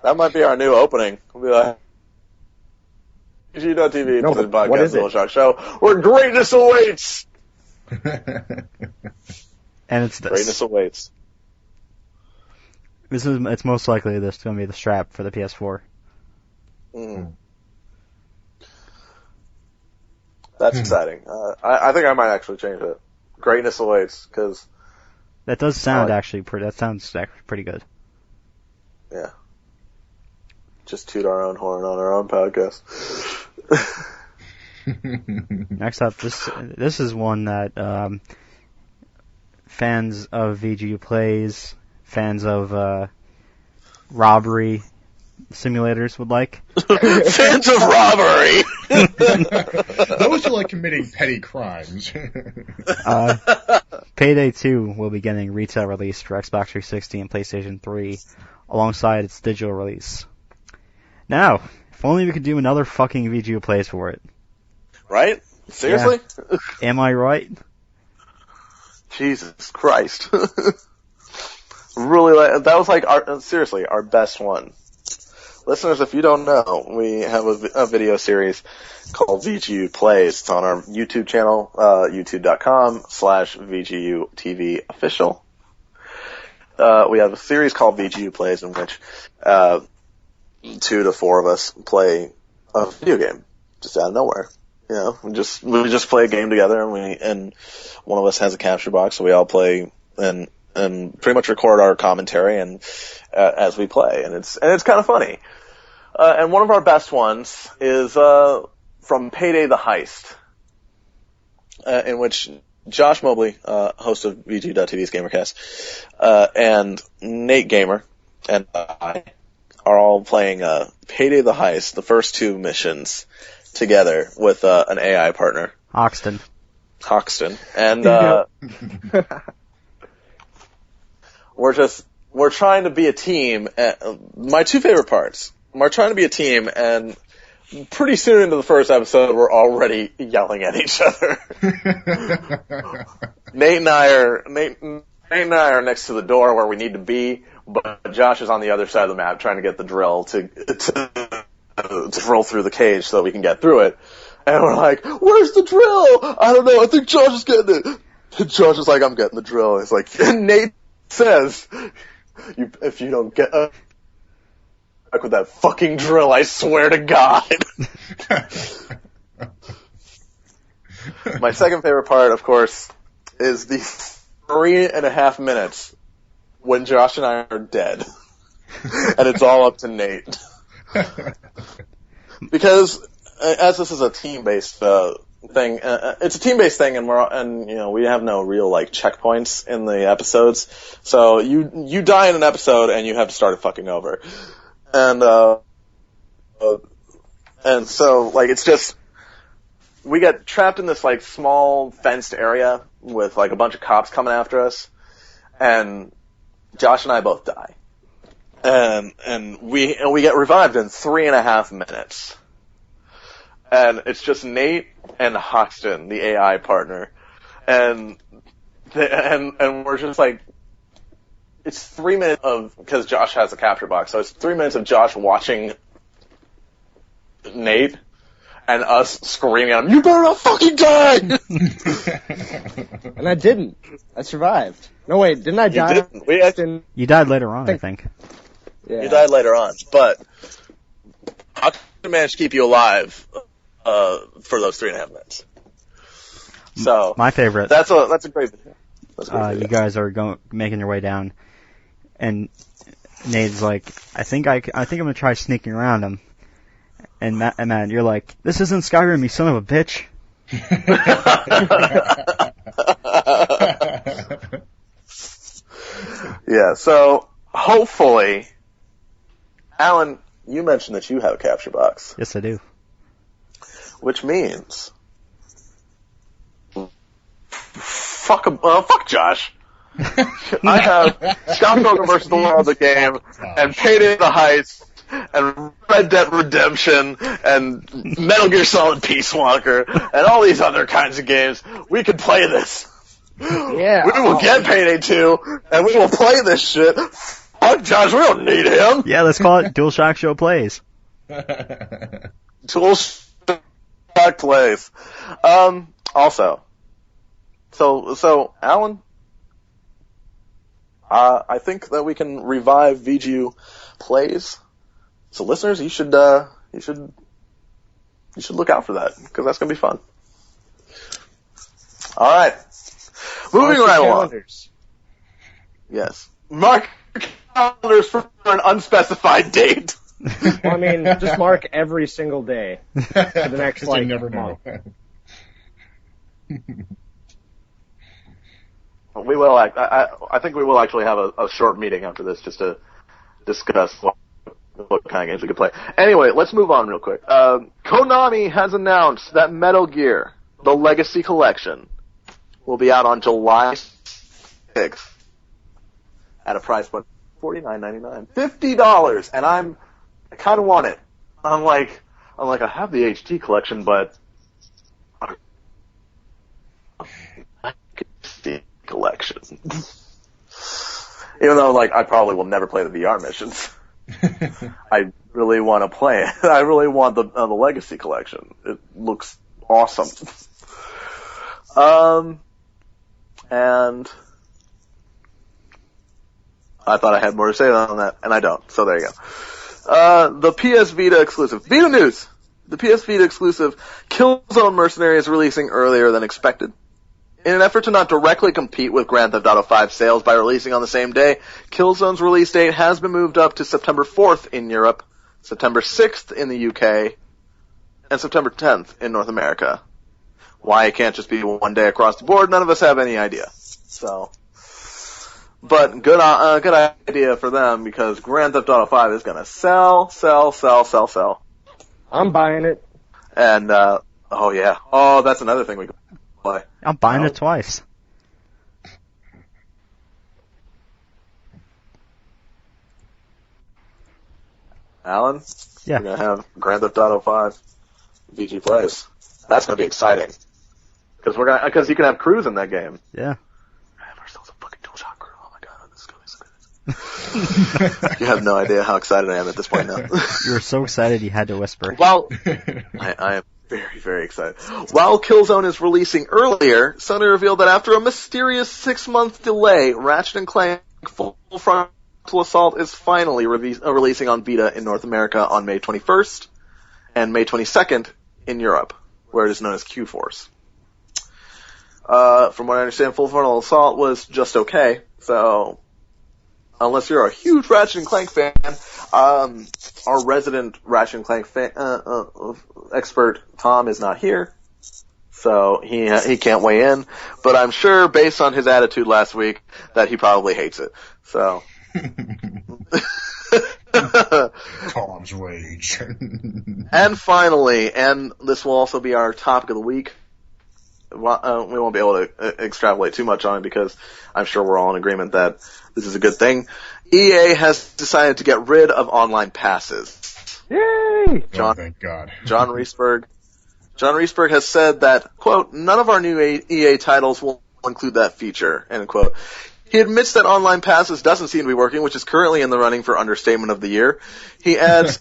That might be our new opening. We'll be like, VGU.TV, No, podcast, what is it? Little Shock Show, where greatness awaits! And it's this. Greatness awaits. It's most likely this is going to be the strap for the PS4. That's exciting. I think I might actually change it. Greatness awaits, because... That does sound that sounds actually pretty good. Yeah. Just toot our own horn on our own podcast. Next up, this is one that fans of VGU plays, fans of robbery simulators would like. Fans of robbery! Those who like committing petty crimes. Payday 2 will be getting retail release for Xbox 360 and PlayStation 3 alongside its digital release. Now, if only we could do another fucking VGU plays for it. Right? Seriously? Yeah. Am I right? Jesus Christ. Really, that was like seriously, our best one. Listeners, if you don't know, we have a video series called VGU Plays. It's on our YouTube channel, youtube.com/VGU.TV official. We have a series called VGU Plays in which 2 to 4 of us play a video game just out of nowhere. You know, we just play a game together, and one of us has a capture box, so we all play and pretty much record our commentary and as we play, and it's kind of funny. And one of our best ones is from Payday the Heist, in which Josh Mobley, host of VGU.TV's GamerCast, and Nate Gamer and I are all playing Payday the Heist, the first 2 missions, together with an AI partner. Hoxton. And we're trying to be a team. My 2 favorite parts. We're trying to be a team, and pretty soon into the first episode, we're already yelling at each other. Nate and I are next to the door where we need to be, but Josh is on the other side of the map trying to get the drill to drill through the cage so that we can get through it. And we're like, "Where's the drill? I don't know. I think Josh is getting it." And Josh is like, "I'm getting the drill." It's like, and Nate says, "If you don't get back with that fucking drill, I swear to God." My second favorite part, of course, is the 3.5 minutes when Josh and I are dead. And it's all up to Nate. Because, as this is a team-based thing, it's a team-based thing, and we have no real, like, checkpoints in the episodes. So you die in an episode, and you have to start it fucking over. And so, like, it's just, we get trapped in this, like, small fenced area with, like, a bunch of cops coming after us, and Josh and I both die. And we get revived in 3.5 minutes. And it's just Nate and Hoxton, the AI partner. And we're just like, it's 3 minutes because Josh has a capture box, so it's 3 minutes of Josh watching Nate and us screaming at him, "You better not fucking die!" And I didn't. I survived. No, wait, didn't I die? You didn't. You died later on, I think. Yeah. You died later on, but Hoxton managed to keep you alive for those 3.5 minutes. So my favorite. That's a great video. You guys are making your way down, and Nate's like, I think I'm gonna try sneaking around him. And Matt, you're like, "This isn't Skyrim, you son of a bitch." Yeah, so hopefully, Alan, you mentioned that you have a capture box. Yes, I do. Which means, fuck Josh. I have Scott Pilgrim vs. the World, the game, and Payday the Heist, and Red Dead Redemption, and Metal Gear Solid Peace Walker, and all these other kinds of games. We could play this. Yeah. We will get Payday 2, and we will play this shit. Fuck Josh, we don't need him. Yeah, let's call it DualShock Show Plays. DualShock Plays. Also, so Alan, I think that we can revive VGU Plays. So listeners, you should look out for that, because that's gonna be fun. Alright. Moving right along. Yes. Mark calendars for an unspecified date. Well, I mean, just mark every single day for the next, You never month. know. We will. I think we will actually have a short meeting after this just to discuss what kind of games we could play. Anyway, let's move on real quick. Konami has announced that Metal Gear, the Legacy Collection, will be out on July 6th at a price of $49.99, $50, and I kind of want it. I'm like, I have the HD collection, but the collection. Even though, I probably will never play the VR missions. I really want to play it. I really want the Legacy Collection. It looks awesome. And I thought I had more to say on that, and I don't. So there you go. The PS Vita exclusive. Vita news! The PS Vita exclusive Killzone Mercenary is releasing earlier than expected. In an effort to not directly compete with Grand Theft Auto 5 sales by releasing on the same day, Killzone's release date has been moved up to September 4th in Europe, September 6th in the UK, and September 10th in North America. Why it can't just be one day across the board, none of us have any idea. So, but good idea for them, because Grand Theft Auto 5 is gonna sell. I'm buying it. And, oh yeah. Oh, that's another thing we can play. I'm buying it twice. Alan? Yeah. We're gonna have Grand Theft Auto 5 VG Plays. That's gonna be exciting. Because you can have crews in that game. Yeah. I have ourselves a fucking dual-shot crew. Oh my god, this is gonna be so good. You have no idea how excited I am at this point now. You were so excited you had to whisper. Well, I am very, very excited. While Killzone is releasing earlier, Sony revealed that after a mysterious 6-month delay, Ratchet & Clank Full Frontal Assault is finally releasing on Vita in North America on May 21st and May 22nd in Europe, where it is known as Q-Force. From what I understand, Full Frontal Assault was just okay, so unless you're a huge Ratchet & Clank fan, our resident Ratchet & Clank expert, Tom, is not here, so he can't weigh in, but I'm sure, based on his attitude last week, that he probably hates it, so. Tom's rage. And finally, and this will also be our topic of the week, we won't be able to extrapolate too much on it because I'm sure we're all in agreement that this is a good thing. EA has decided to get rid of online passes. Yay! Thank God. John Reisberg has said that, quote, none of our new EA titles will include that feature, end quote. He admits that online passes doesn't seem to be working, which is currently in the running for understatement of the year. He adds,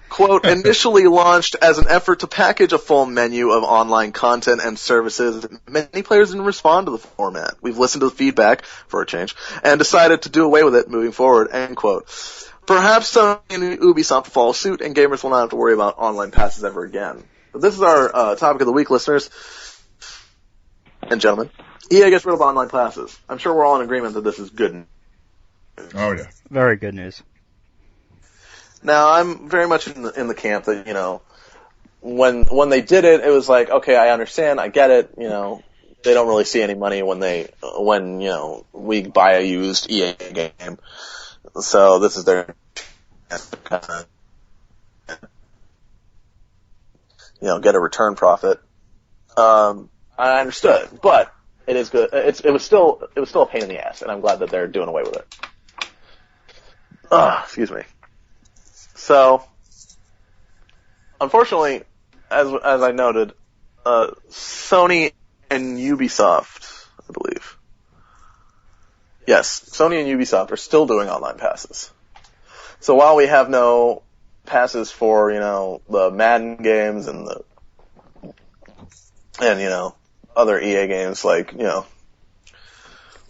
quote, initially launched as an effort to package a full menu of online content and services, many players didn't respond to the format. We've listened to the feedback, for a change, and decided to do away with it moving forward, end quote. Perhaps Sony and Ubisoft will follow suit, and gamers will not have to worry about online passes ever again. But this is our topic of the week, listeners and gentlemen. EA gets rid of online passes. I'm sure we're all in agreement that this is good news. Oh yeah. Very good news. Now, I'm very much in the camp that, when they did it, it was like, okay, I understand, I get it, they don't really see any money when we buy a used EA game. So this is their kind of, get a return profit. I understood, but it is good. It was still a pain in the ass, and I'm glad that they're doing away with it. Excuse me. So, unfortunately, as I noted, Sony and Ubisoft, I believe. Yes, Sony and Ubisoft are still doing online passes. So while we have no passes for, the Madden games and other EA games like,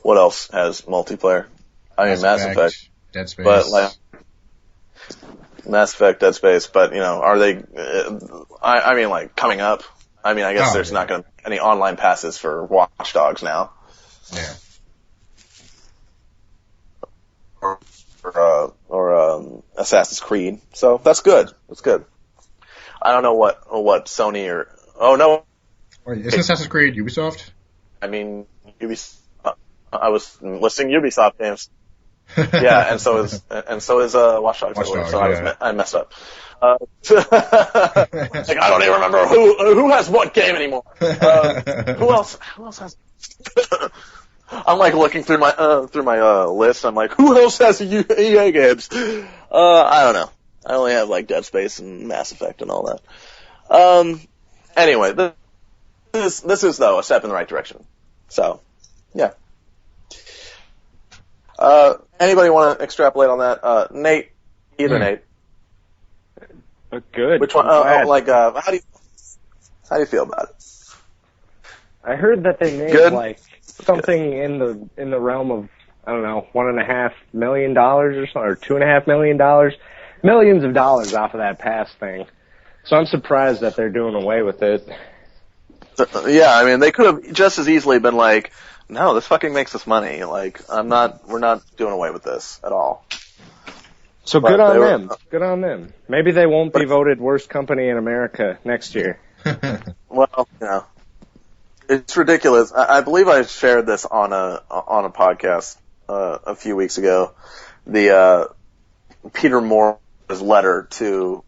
what else has multiplayer? I mean, Mass Effect. Dead Space. But Mass Effect, Dead Space, but, are they, coming up? I guess there's not going to be any online passes for Watch Dogs now. Yeah. Assassin's Creed. So that's good. That's good. I don't know what Sony or no. Wait, isn't Assassin's Creed Ubisoft? I mean, Ubisoft. I was listing Ubisoft games. Yeah, and so is Watch Dogs. So I messed up. Like I don't even remember who has what game anymore. Who else has? I'm like looking through my list. I'm like, who else has EA games? I don't know. I only have like Dead Space and Mass Effect and all that. Anyway, this is though a step in the right direction. So, yeah. Anybody want to extrapolate on that? Nate, Nate. Good. Which one? How do you feel about it? I heard that they made Good. like something in the realm of, I don't know, $1.5 million or something, or $2.5 million, millions of dollars off of that pass thing. So I'm surprised that they're doing away with it. Yeah, I mean, they could have just as easily been like, no, this fucking makes us money. Like, we're not doing away with this at all. So good on them. Good on them. Maybe they won't be voted worst company in America next year. Well, it's ridiculous. I believe I shared this on a podcast a few weeks ago. The Peter Moore's letter to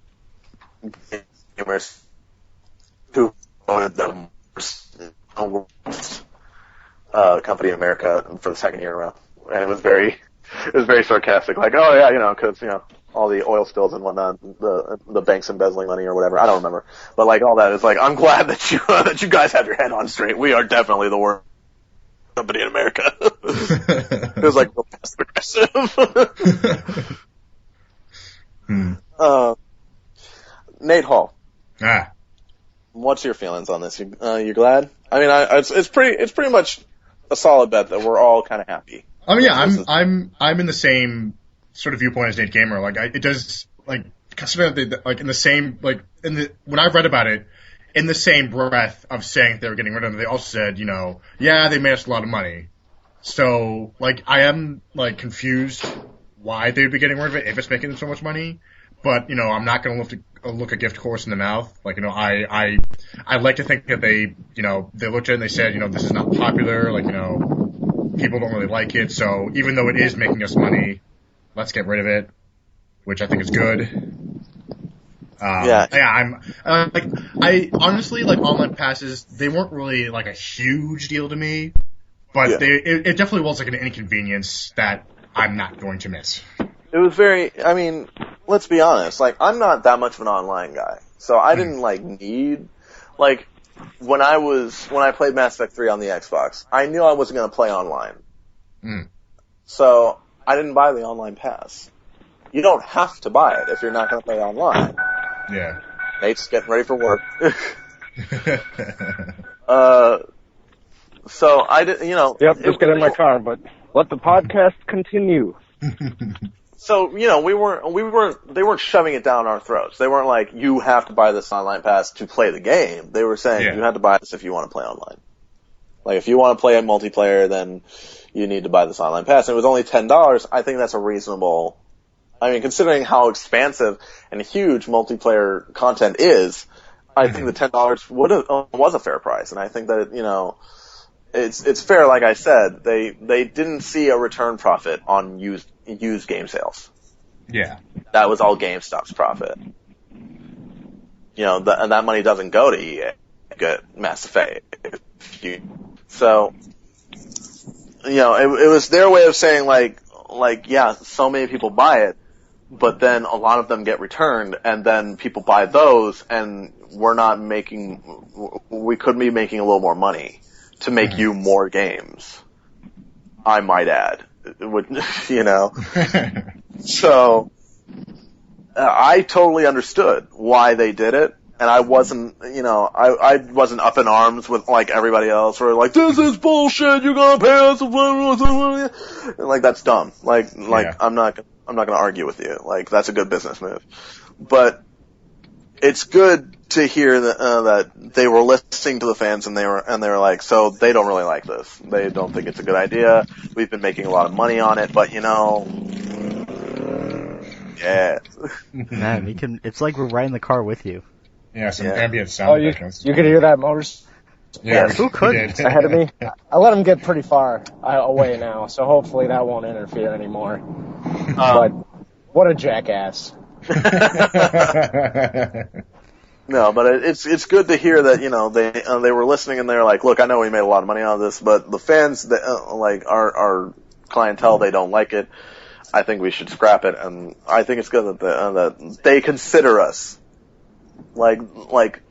gamers who voted them worst company in America for the second year in a row, and it was very sarcastic. Like, oh yeah, because all the oil spills and whatnot, the banks embezzling money or whatever. I don't remember, but like all that is like, I'm glad that you guys have your head on straight. We are definitely the worst company in America. It was like real passive aggressive. Nate Hall. What's your feelings on this? You glad? I mean, it's pretty much a solid bet that we're all kind of happy. I mean, yeah, I'm in the same sort of viewpoint as Nate Gamer. Like, it does, like, considering that like in the same, like, when I read about it, in the same breath of saying they were getting rid of them, they also said, yeah, they made us a lot of money. So, like, I am, like, confused why they would be getting rid of it if it's making them so much money. But, I'm not going to look a gift horse in the mouth. Like, I like to think that they looked at it and they said, this is not popular. Like, people don't really like it. So even though it is making us money, let's get rid of it, which I think is good. Yeah, I honestly, like, online passes, they weren't really, like, a huge deal to me, but it definitely was, like, an inconvenience that I'm not going to miss. It was I mean, let's be honest, like, I'm not that much of an online guy, so I didn't, like, need, like, when I played Mass Effect 3 on the Xbox, I knew I wasn't going to play online. So, I didn't buy the online pass. You don't have to buy it if you're not going to play online. Yeah. Nate's getting ready for work. So I did, Yep, just get in my car, but let the podcast continue. So, they weren't shoving it down our throats. They weren't like, you have to buy this online pass to play the game. They were saying, you have to buy this if you want to play online. Like, if you want to play a multiplayer, then you need to buy this online pass. And it was only $10. I think that's a reasonable, considering how expansive and huge multiplayer content is, I think the $10 was a fair price. And I think that, it's fair, like I said, they didn't see a return profit on used game sales. Yeah. That was all GameStop's profit. And that money doesn't go to EA, get Mass Effect. So, it was their way of saying like, yeah, so many people buy it, but then a lot of them get returned, and then people buy those, and we could be making a little more money to make you more games. I might add. So, I totally understood why they did it, and I wasn't, I wasn't up in arms with, like, everybody else, who were like, this is bullshit, you're gonna pay us, and, like, that's dumb. I'm not gonna argue with you. Like, that's a good business move. But, it's good to hear that they were listening to the fans and they were like, so they don't really like this. They don't think it's a good idea. We've been making a lot of money on it, but yeah. Man, it's like we're right in the car with you. Yeah, some ambient sound. You could hear that motors Yeah, Who couldn't? ahead of me. I let them get pretty far away now, so hopefully that won't interfere anymore. But what a jackass. No, but it's good to hear that they were listening and they're like, look, I know we made a lot of money on this, but the fans that like our clientele, they don't like it. I think we should scrap it, and I think it's good that they consider us. Like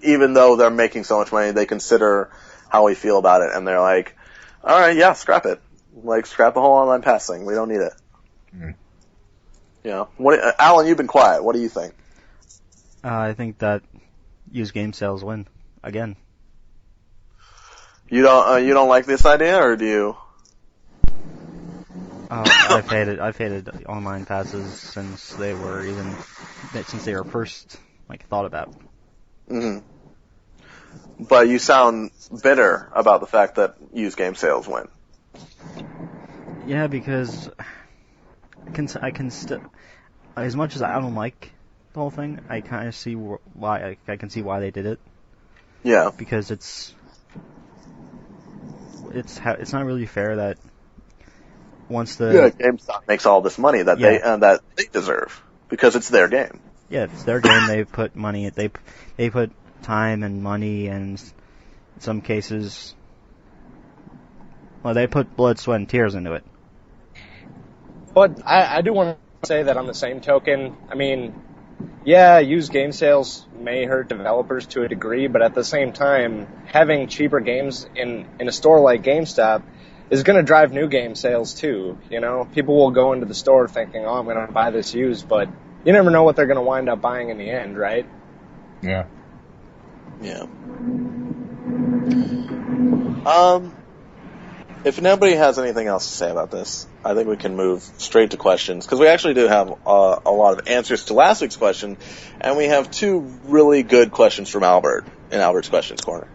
even though they're making so much money, they consider how we feel about it, and they're like, all right, yeah, scrap it. Like scrap the whole online pass thing. We don't need it. Mm. Alan, you've been quiet. What do you think? I think that used game sales win again. You don't like this idea, or do you? I've hated online passes since they were first thought about. Mm-hmm. But you sound bitter about the fact that used game sales win. Yeah, because I can still, as much as I don't like the whole thing, I kind of see why I can see why they did it. Yeah. Because it's not really fair that once GameStop makes all this money that they deserve because it's their game. Yeah, it's their game. They put money. They put time and money, and in some cases, they put blood, sweat, and tears into it. But I do want to say that on the same token, I mean, yeah, used game sales may hurt developers to a degree, but at the same time, having cheaper games in a store like GameStop is going to drive new game sales too. People will go into the store thinking, oh, I'm going to buy this used, but you never know what they're going to wind up buying in the end, right? Yeah. Yeah. If nobody has anything else to say about this, I think we can move straight to questions, because we actually do have a lot of answers to last week's question, and we have two really good questions from Albert in Albert's Questions Corner.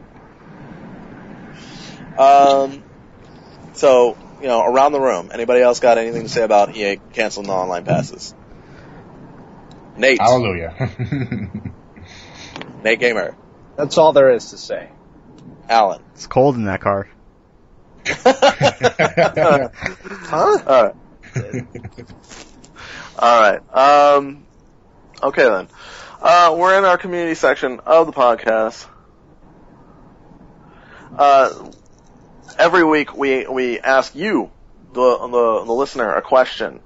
So, around the room, anybody else got anything to say about EA canceling the online passes? Nate. Hallelujah. Nate Gamer. That's all there is to say. Alan. It's cold in that car. Huh? All right. Okay then. We're in our community section of the podcast. Every week we ask you, the listener, a question.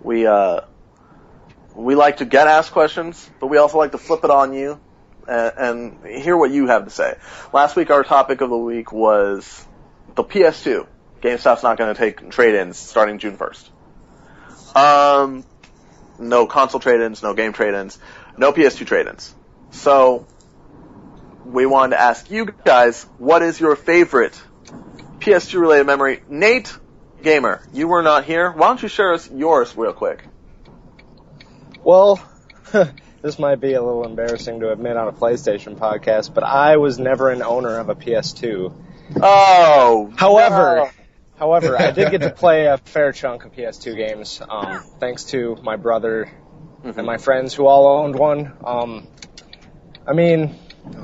We like to get asked questions, but we also like to flip it on you and hear what you have to say. Last week our topic of the week was the PS2. GameStop's not going to take trade-ins starting June 1st. No console trade-ins, no game trade-ins, no PS2 trade-ins. So, we wanted to ask you guys, what is your favorite PS2 related memory? Nate Gamer, you were not here. Why don't you share us yours real quick? Well, this might be a little embarrassing to admit on a PlayStation podcast, but I was never an owner of a PS2. Oh! However, I did get to play a fair chunk of PS2 games, thanks to my brother and my friends who all owned one. I mean,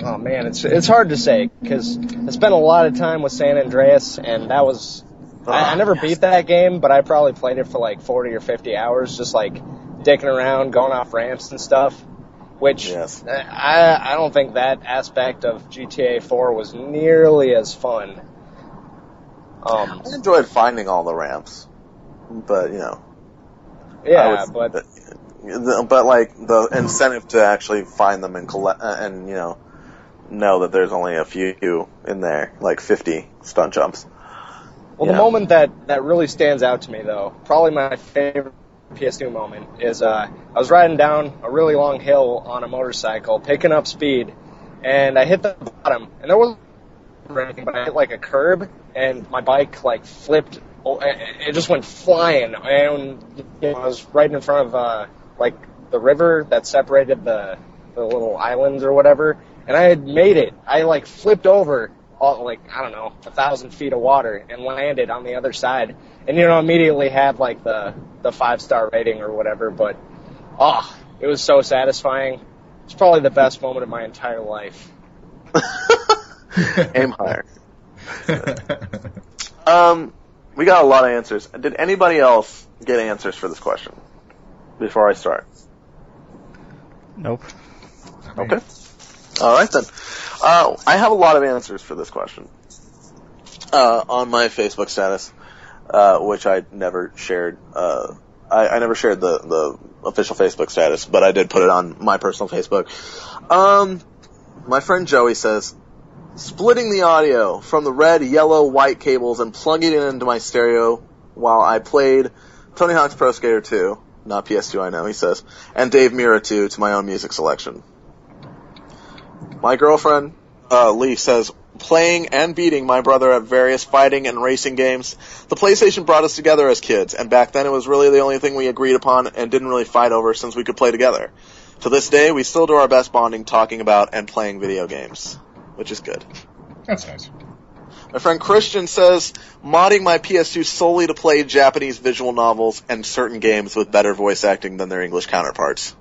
oh man, it's hard to say, because I spent a lot of time with San Andreas, and that was... I never beat that game, but I probably played it for like 40 or 50 hours, just like dicking around, going off ramps and stuff, which I don't think that aspect of GTA 4 was nearly as fun. I enjoyed finding all the ramps, but yeah, but like the incentive to actually find them and collect and know that there's only a few in there, like 50 stunt jumps. Well, the moment that really stands out to me, though, probably my favorite PS2 moment, is I was riding down a really long hill on a motorcycle, picking up speed, and I hit the bottom, and there wasn't anything, but I hit like a curb, and my bike like flipped, it just went flying, and I was right in front of like the river that separated the the little islands or whatever, and I had made it. I like flipped over all, like, I don't know, 1,000 feet of water and landed on the other side, and immediately had like the 5-star rating or whatever. But it was so satisfying. It's probably the best moment of my entire life. Aim higher. We got a lot of answers. Did anybody else get answers for this question before I start? Nope. Okay. All right then. I have a lot of answers for this question on my Facebook status, which I never shared. I never shared the official Facebook status, but I did put it on my personal Facebook. My friend Joey says, splitting the audio from the red, yellow, white cables and plugging it into my stereo while I played Tony Hawk's Pro Skater 2, not PS2 I know, he says, and Dave Mirra 2 to my own music selection. My girlfriend, Lee, says, playing and beating my brother at various fighting and racing games. The PlayStation brought us together as kids, and back then it was really the only thing we agreed upon and didn't really fight over since we could play together. To this day, we still do our best bonding talking about and playing video games, which is good. That's nice. My friend Christian says, modding my PS2 solely to play Japanese visual novels and certain games with better voice acting than their English counterparts.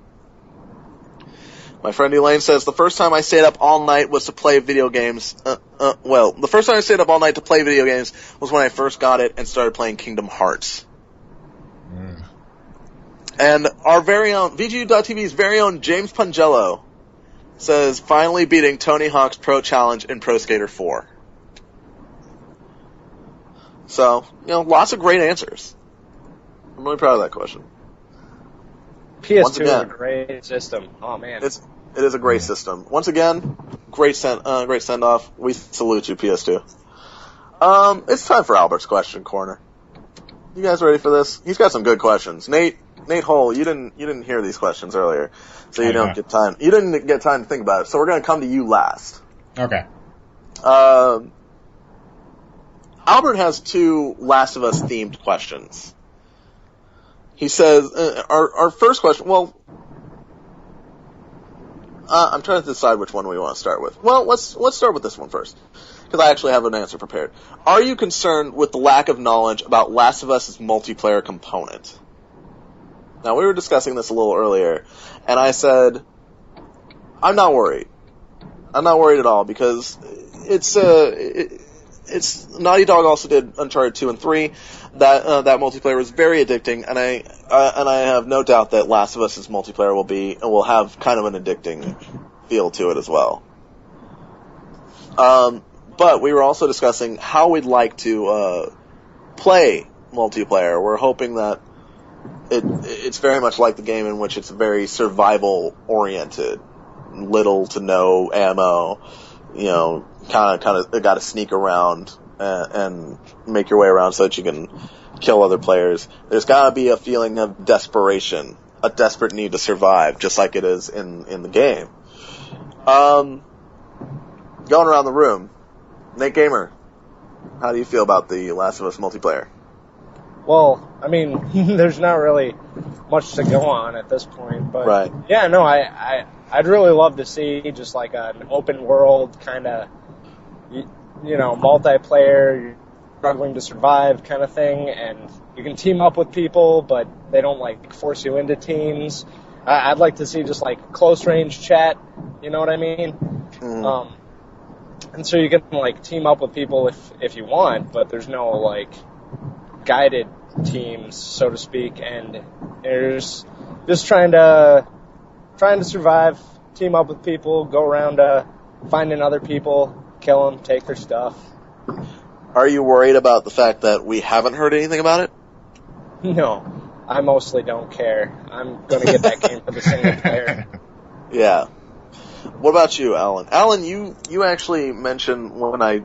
My friend Elaine says, the first time I stayed up all night was to play video games. The first time I stayed up all night to play video games was when I first got it and started playing Kingdom Hearts. And our very own, VGU.TV's very own James Pungello says, finally beating Tony Hawk's Pro Challenge in Pro Skater 4. So, lots of great answers. I'm really proud of that question. PS2 is a great system. Oh, man. It is a great system. Once again, great send-off. We salute you, PS2. It's time for Albert's question corner. You guys ready for this? He's got some good questions. Nate Hull, you didn't hear these questions earlier, so you don't get time. You didn't get time to think about it. So we're going to come to you last. Okay. Albert has 2 Last of Us themed questions. He says, our first question, I'm trying to decide which one we want to start with. Well, let's start with this one first, because I actually have an answer prepared. Are you concerned with the lack of knowledge about Last of Us' multiplayer component? Now, we were discussing this a little earlier, and I said, I'm not worried. I'm not worried at all, because it's Naughty Dog also did Uncharted 2 and 3. That multiplayer was very addicting, and I have no doubt that Last of Us' multiplayer will have kind of an addicting feel to it as well. But we were also discussing how we'd like to play multiplayer. We're hoping that it's very much like the game, in which it's very survival oriented, little to no ammo. Kind of got to sneak around and make your way around so that you can kill other players. There's got to be a feeling of desperation, a desperate need to survive, just like it is in the game. Going around the room, Nate Gamer, how do you feel about the Last of Us multiplayer? Well, I mean, there's not really much to go on at this point, but right. Yeah, no, I'd really love to see just like an open world kind of, multiplayer, you're struggling to survive kind of thing, and you can team up with people, but they don't like force you into teams. I'd like to see just like close range chat, you know what I mean? Mm. And so you can like team up with people if you want, but there's no like guided teams, so to speak, and there's just trying to survive, team up with people, go around finding other people, kill them, take their stuff. Are you worried about the fact that we haven't heard anything about it? No, I mostly don't care. I'm going to get that game for the single player. Yeah. What about you, Alan? Alan, you actually mentioned when I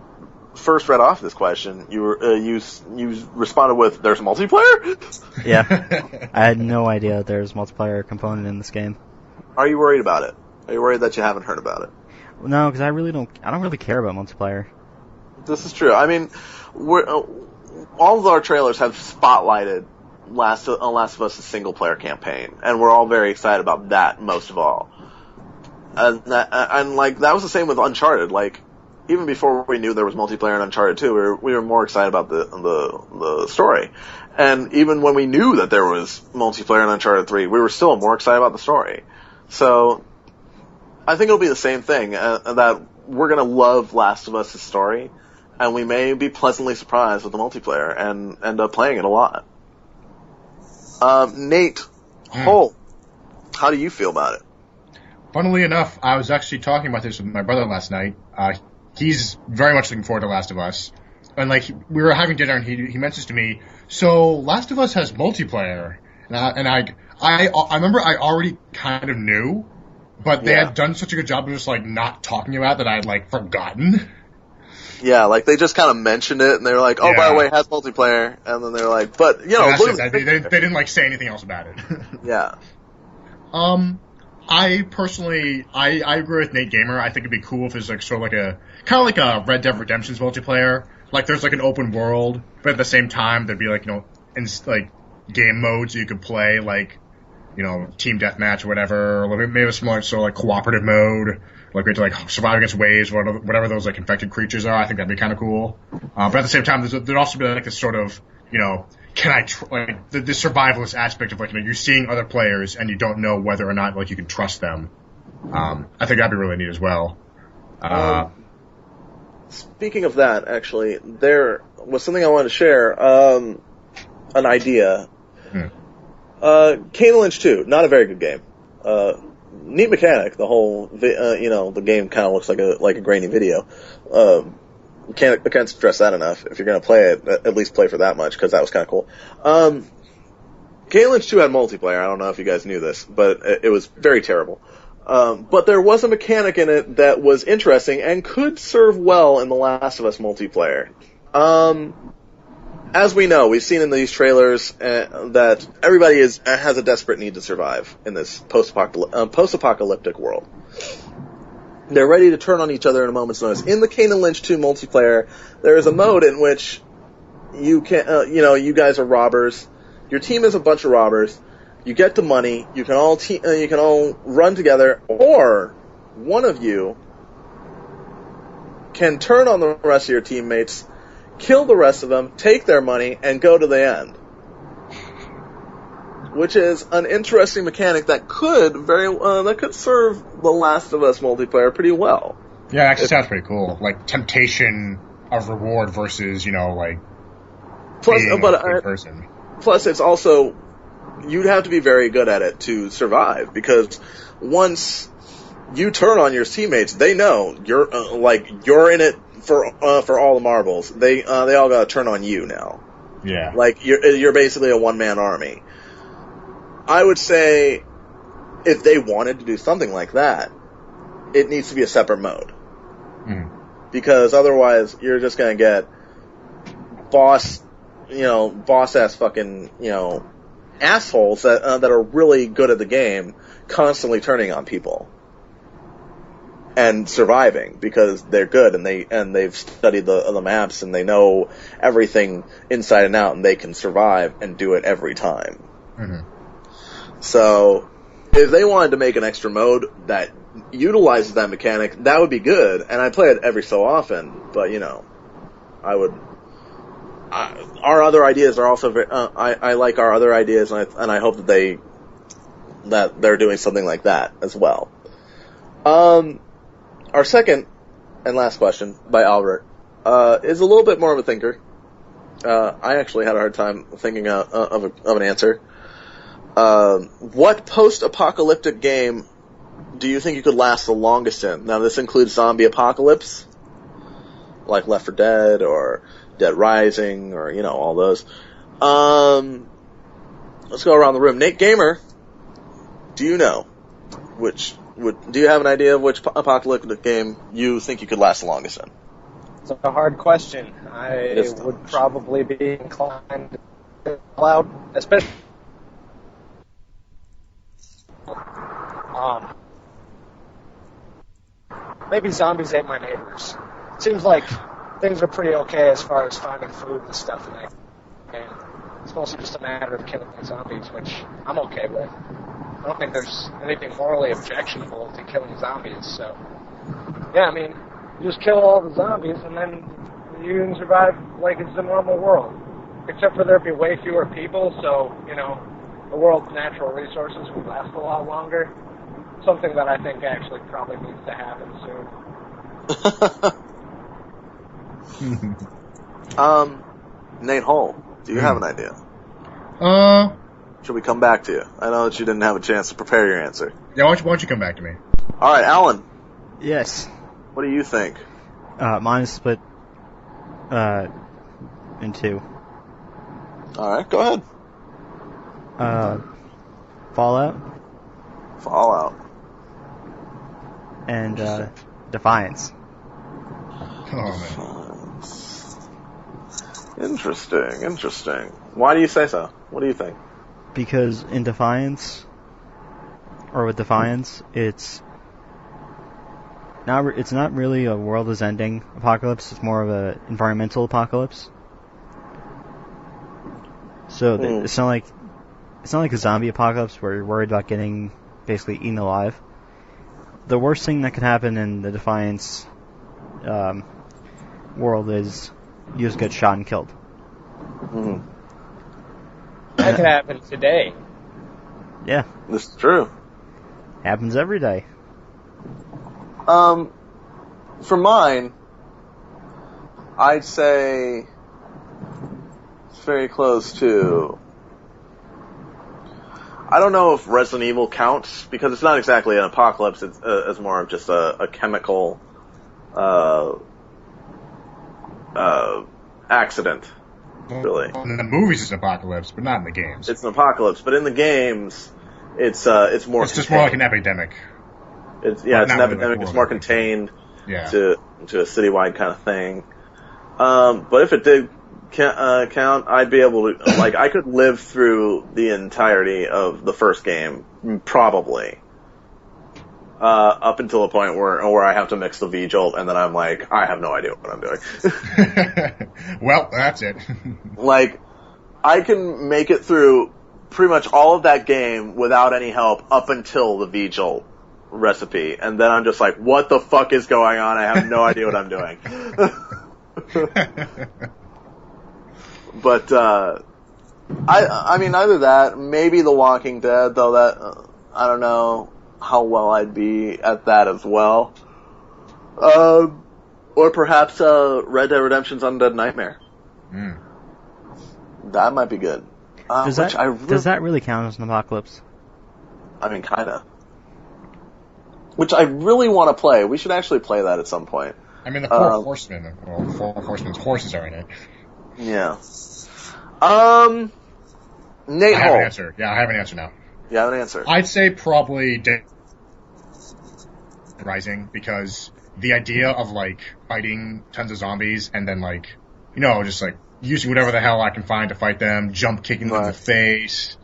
first read off this question, you responded with, "There's multiplayer?" Yeah, I had no idea there's a multiplayer component in this game. Are you worried about it? Are you worried that you haven't heard about it? No, because I don't really care about multiplayer. This is true. I mean, all of our trailers have spotlighted Last of Us' single-player campaign, and we're all very excited about that most of all. and that was the same with Uncharted. Like, even before we knew there was multiplayer in Uncharted 2, we were more excited about the story. And even when we knew that there was multiplayer in Uncharted 3, we were still more excited about the story. So, I think it'll be the same thing, that we're gonna love Last of Us' story, and we may be pleasantly surprised with the multiplayer and end up playing it a lot. Nate, Holt, how do you feel about it? Funnily enough, I was actually talking about this with my brother last night. He's very much looking forward to Last of Us. And we were having dinner and he mentions to me, so Last of Us has multiplayer. And I remember I already kind of knew, but they had done such a good job of just not talking about that I'd forgotten. Yeah, they just kind of mentioned it and they were like, oh, by the way, it has multiplayer. And then they're like, but, look at they didn't say anything else about it. Yeah. I personally, I agree with Nate Gamer. I think it'd be cool if there's sort of kind of like a Red Dead Redemption's multiplayer. There's an open world, but at the same time there'd be game modes you could play, team deathmatch or whatever, or maybe a smaller cooperative mode, we had to survive against waves, whatever those infected creatures are. I think that'd be kind of cool. But at the same time, there'd also be this sort of, can I the survivalist aspect of you're seeing other players and you don't know whether or not you can trust them. I think that'd be really neat as well. Speaking of that, actually, there was something I wanted to share. An idea. Kane Lynch 2, not a very good game. Neat mechanic. The whole, the game kind of looks like a grainy video. Can't stress that enough. If you're going to play it, at least play for that much, because that was kind of cool. Kane Lynch 2 had multiplayer. I don't know if you guys knew this, but it was very terrible. But there was a mechanic in it that was interesting and could serve well in the Last of Us multiplayer. As we know, we've seen in these trailers that everybody has a desperate need to survive in this post-apocalyptic world. They're ready to turn on each other in a moment's notice. In the Kane and Lynch 2 multiplayer, there is a mode in which you can, you guys are robbers. Your team is a bunch of robbers. You get the money. You can all run together, or one of you can turn on the rest of your teammates, kill the rest of them, take their money, and go to the end. Which is an interesting mechanic that could serve the Last of Us multiplayer pretty well. Yeah, it actually sounds pretty cool. Temptation of reward versus, being a good person. Plus, it's also, you'd have to be very good at it to survive, because once you turn on your teammates, they know you're in it for all the marbles. They all gotta turn on you now. Yeah. You're basically a one-man army. I would say, if they wanted to do something like that, it needs to be a separate mode. Because otherwise, you're just gonna get boss-ass fucking, assholes that are really good at the game, constantly turning on people. And surviving, because they're good, and they've studied the maps, and they know everything inside and out, and they can survive and do it every time. So, if they wanted to make an extra mode that utilizes that mechanic, that would be good, and I play it every so often, but, our other ideas are also I like our other ideas, and I hope that they're doing something like that as well. Our second and last question by Albert is a little bit more of a thinker. I actually had a hard time thinking of an answer. What post-apocalyptic game do you think you could last the longest in? Now, this includes zombie apocalypse, like Left 4 Dead or Dead Rising, or all those. Let's go around the room. Nate Gamer, do you know do you have an idea of which apocalyptic game you think you could last the longest in? It's a hard question. I would probably be inclined to cloud, especially. Maybe Zombies Ate My Neighbors. Seems like things are pretty okay as far as finding food and stuff in that game. It's mostly just a matter of killing the zombies, which I'm okay with. I don't think there's anything morally objectionable to killing zombies. So, yeah, I mean, you just kill all the zombies, and then you can survive like it's the normal world. Except for there'd be way fewer people, so, you know, the world's natural resources would last a lot longer. Something that I think actually probably needs to happen soon. Nate Hull, do you have an idea? Should we come back to you? I know that you didn't have a chance to prepare your answer. Yeah, why don't you come back to me? All right, Alan. Yes. What do you think? Mine is split in two. All right, go ahead. Fallout, and Defiance. Oh, man. Interesting. Why do you say so? What do you think? Because in Defiance, or with Defiance, it's not really a world is ending apocalypse. It's more of an environmental apocalypse. So it's not like a zombie apocalypse where you're worried about getting basically eaten alive. The worst thing that could happen in the Defiance world is you just get shot and killed. Mm-hmm. That could happen today. Yeah. This is true. Happens every day. For mine, I'd say it's very close to... I don't know if Resident Evil counts, because it's not exactly an apocalypse, it's more of just a chemical accident, really. Well, in the movies it's an apocalypse, but not in the games. It's an apocalypse, but in the games, it's more It's just more like an epidemic. It's an epidemic, it's more contained to a citywide kind of thing. But if it did count, I'd be able to, like, I could live through the entirety of the first game, probably. Up until a point where I have to mix the V-Jolt, and then I'm like, I have no idea what I'm doing. Well, that's it. Like, I can make it through pretty much all of that game without any help up until the V-Jolt recipe, and then I'm just like, what the fuck is going on? I have no idea what I'm doing. But, I mean, either that, maybe The Walking Dead, though that, I don't know how well I'd be at that as well. Or perhaps, Red Dead Redemption's Undead Nightmare. That might be good. Does that really count as an apocalypse? I mean, kinda. Which I really want to play. We should actually play that at some point. I mean, the Four Horsemen, Four Horsemen's horses are in it. Yeah. Nate I Hull. have an answer. Yeah, I have an answer now. You have an answer. I'd say probably Dead Rising, because the idea of, like, fighting tons of zombies and then, like, you know, just, like, using whatever the hell I can find to fight them, jump kicking them in the face,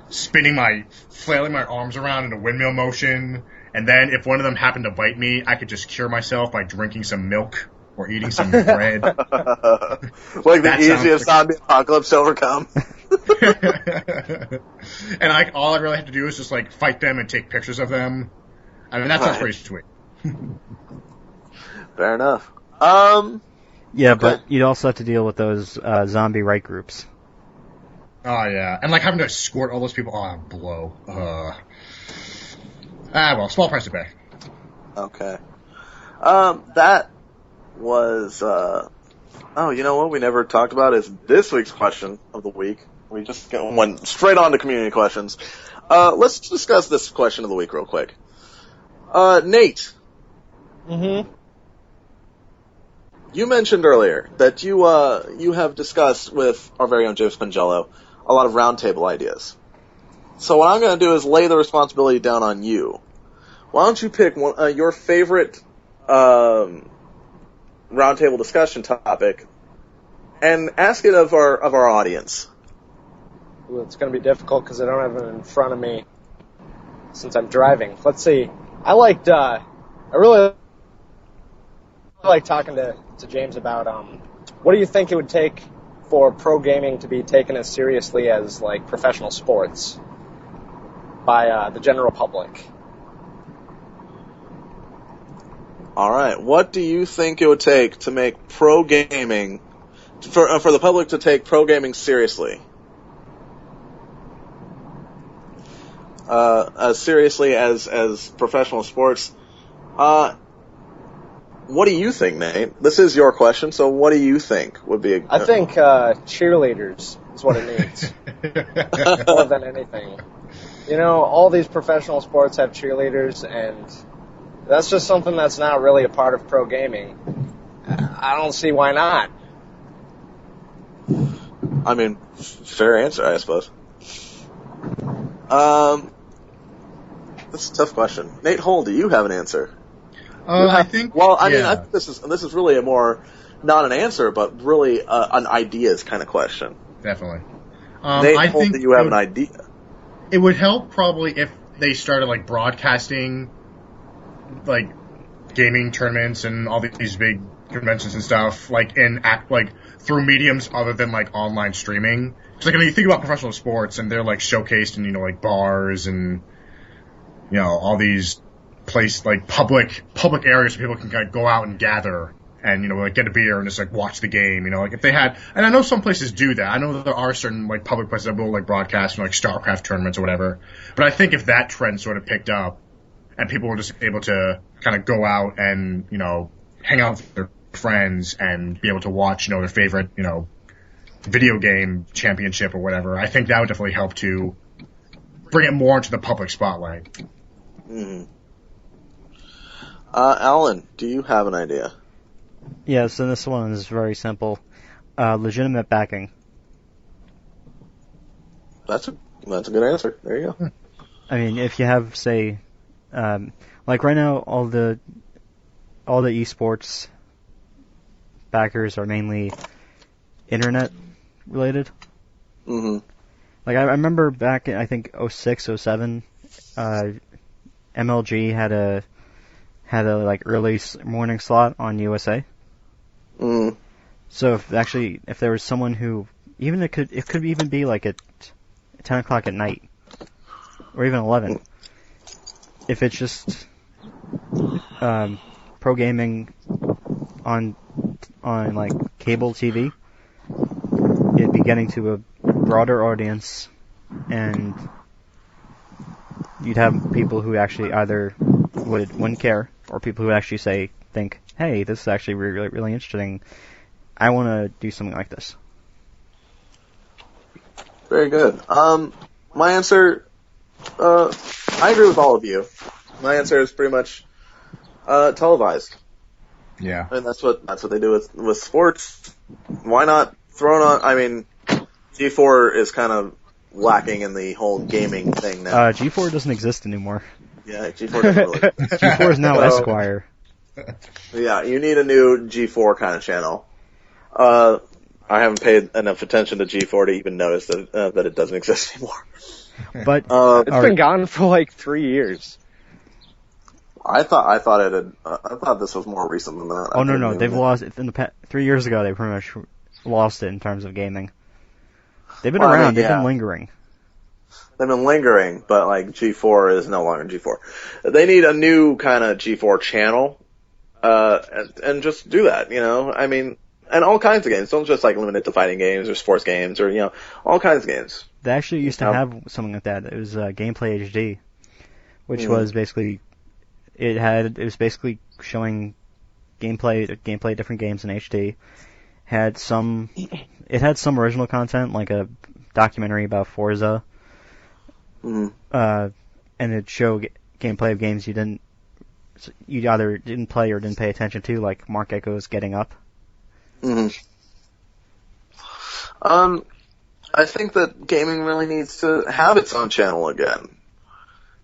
flailing my arms around in a windmill motion, and then if one of them happened to bite me, I could just cure myself by drinking some milk or eating some bread. Like the easiest zombie apocalypse to overcome. And like all I really have to do is just like fight them and take pictures of them. I mean, that sounds pretty sweet. Fair enough. Yeah, okay. But you'd also have to deal with those zombie right groups. Oh yeah, and like having to escort all those people. Oh, blow. Well, small price to pay. Okay. That was, oh, you know what we never talked about is this week's question of the week. We just went straight on to community questions. Let's discuss this question of the week real quick. Nate. Mm-hmm. You mentioned earlier that you have discussed with our very own James Pangello a lot of roundtable ideas. So what I'm going to do is lay the responsibility down on you. Why don't you pick your favorite roundtable discussion topic and ask it of our audience? Well, it's going to be difficult because I don't have it in front of me since I'm driving. Let's see. I really like talking to James about what do you think it would take for pro gaming to be taken as seriously as like professional sports? by the general public. All right. What do you think it would take to make pro gaming for the public to take pro gaming seriously? As seriously as professional sports. What do you think, Nate? This is your question, so what do you think would be I think cheerleaders is what it needs. More than anything. You know, all these professional sports have cheerleaders, and that's just something that's not really a part of pro gaming. I don't see why not. I mean, fair answer, I suppose. That's a tough question. Nate Hull, do you have an answer? I think. Well, I yeah. mean, I think this is really a more not an answer, but really an ideas kind of question. Definitely. Nate I Hull, think do you have an idea? It would help probably if they started like broadcasting, like gaming tournaments and all these big conventions and stuff, like through mediums other than like online streaming. So like, you think about professional sports and they're like showcased in like bars and all these public areas where people can kind of go out and gather and like get a beer and just like watch the game. Like if they had, and I know some places do that. I know that there are certain like public places that will like broadcast like StarCraft tournaments or whatever. But I think if that trend sort of picked up and people were just able to kind of go out and hang out with their friends and be able to watch their favorite video game championship or whatever, I think that would definitely help to bring it more into the public spotlight. Mm-hmm. Alan, do you have an idea? Yeah, so this one is very simple. Legitimate backing. That's a good answer. There you go. I mean, if you have, say, like right now, all the esports backers are mainly internet related. Mm-hmm. Like I remember back in I think 06, 07, MLG had a like early morning slot on USA. Mm. So if there was someone who it could even be like at 10 o'clock at night or even 11. If it's just pro gaming on like cable TV, it'd be getting to a broader audience, and you'd have people who actually either wouldn't care, or people who actually think, hey, this is actually really, really interesting. I want to do something like this. Very good. My answer, I agree with all of you. My answer is pretty much televised. Yeah. And that's what they do with sports. Why not throw it on? I mean, G4 is kind of lacking in the whole gaming thing now. G4 doesn't exist anymore. Yeah, G4 doesn't really. G4 is now Esquire. Yeah, you need a new G4 kind of channel. I haven't paid enough attention to G4 to even notice that it doesn't exist anymore. But it's been gone for like 3 years. I thought this was more recent than that. Oh no, they've lost it in the past 3 years ago. They pretty much lost it in terms of gaming. They've been around. They've been lingering. They've been lingering, but like G4 is no longer G4. They need a new kind of G4 channel, and just do that. I mean, and all kinds of games. Don't just like limit it to fighting games or sports games or all kinds of games. They actually used to have something like that. It was Gameplay HD, which was basically it was basically showing gameplay of different games in HD. It had some original content, like a documentary about Forza. Mm-hmm. And it'd show gameplay of games you either didn't play or didn't pay attention to, like Mark Echo's Getting Up. Mm-hmm. I think that gaming really needs to have its own channel again.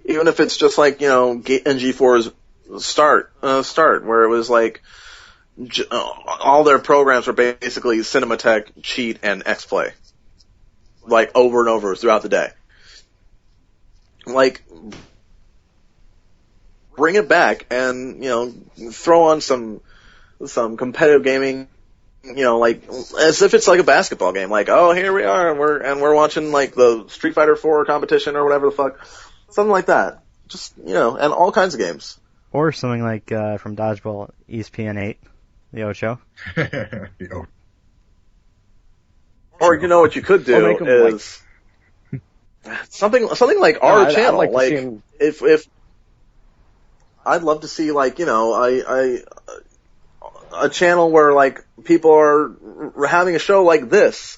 Even if it's just like, G4's start, where it was like, all their programs were basically Cinematech, Cheat, and X-Play. Like, over and over throughout the day. Like, bring it back and, throw on some competitive gaming, like, as if it's like a basketball game. Like, oh, here we are, and we're watching, like, the Street Fighter 4 competition or whatever the fuck. Something like that. Just, and all kinds of games. Or something like from Dodgeball, ESPN 8, the Ocho. Or what you could do is something like our channel. I'd like to see him... if I'd love to see a channel where like people are having a show like this,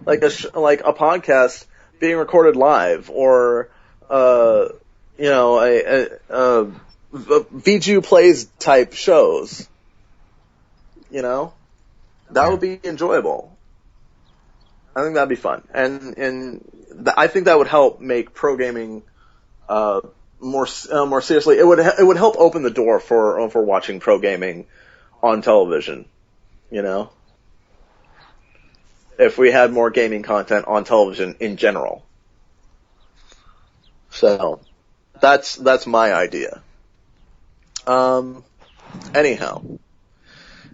like a podcast being recorded live, or VGU plays type shows. That would be enjoyable. I think that'd be fun, and I think that would help make pro gaming more seriously. It would help open the door for watching pro gaming on television. If we had more gaming content on television in general. So that's my idea. Anyhow,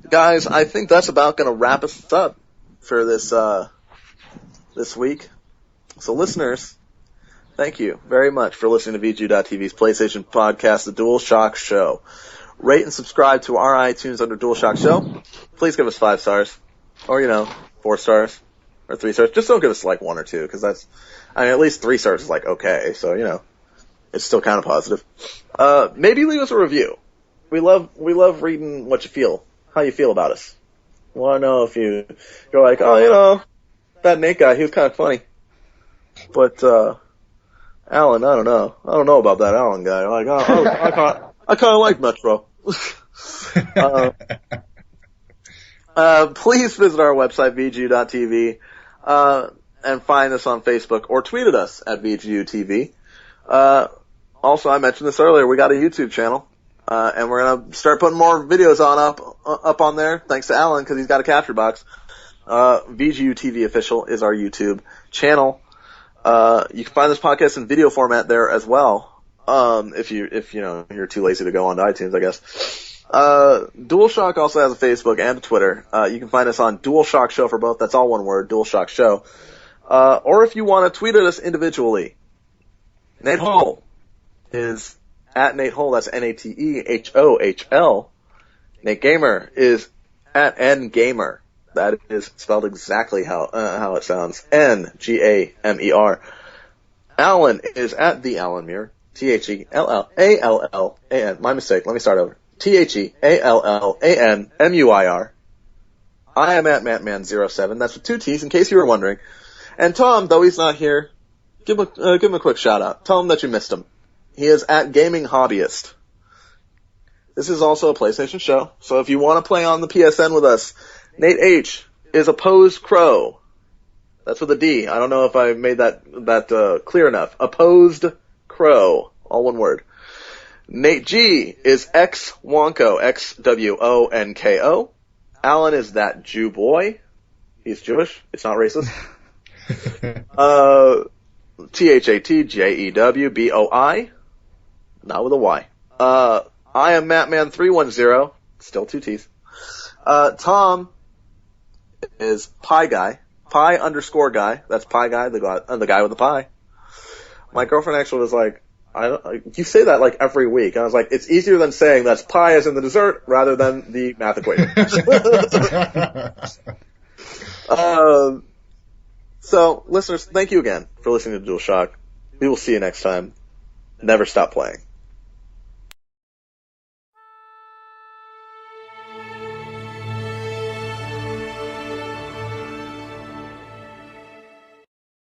guys, I think that's about going to wrap us up for this week. So listeners, thank you very much for listening to VGU.TV's PlayStation podcast, The DualShock Show. Rate and subscribe to our iTunes under DualShock Show. Please give us 5 stars. Or, 4 stars. Or 3 stars. Just don't give us 1 or 2, because at least 3 stars is okay, so, it's still kind of positive. Maybe leave us a review. We love reading what you feel, how you feel about us. We want to know if you're like, oh, that Nate guy, he was kind of funny. But, Alan, I don't know. I don't know about that Alan guy. I kind of like Metro. Please visit our website, VGU.TV, and find us on Facebook or tweet at us at VGU.TV. Also, I mentioned this earlier, we got a YouTube channel, and we're gonna start putting more videos up on there, thanks to Alan, because he's got a capture box. VGU.TV official is our YouTube channel. You can find this podcast in video format there as well. If you're too lazy to go onto iTunes, I guess. DualShock also has a Facebook and a Twitter. You can find us on DualShock Show for both. That's all one word, DualShock Show. Or if you want to tweet at us individually, Nate Hole is at Nate Hole. That's NateHohl. Nate Gamer is at NGamer. That is spelled exactly how it sounds. NGAMER. Alan is at the Alan Muir. TheAllallan. My mistake. Let me start over. TheAllallanMuir. I am at Mattman07. That's with 2 T's, in case you were wondering. And Tom, though he's not here, give him a quick shout out. Tell him that you missed him. He is at Gaming Hobbyist. This is also a PlayStation show, so if you want to play on the PSN with us, Nate H is Opposed Crow. That's with a D. I don't know if I made that clear enough. Opposed Crow. All one word. Nate G is X Wonko. XWONKO. Alan is that Jew boy. He's Jewish. It's not racist. ThatJewBoi. Not with a Y. I am Mattman310. Still 2 T's. Tom is Pie Guy. Pie_guy. That's Pie Guy, the guy with the pie. My girlfriend actually was like, you say that every week. And I was like, it's easier than saying that's pie as in the dessert rather than the math equation. So, listeners, thank you again for listening to DualShock. We will see you next time. Never stop playing.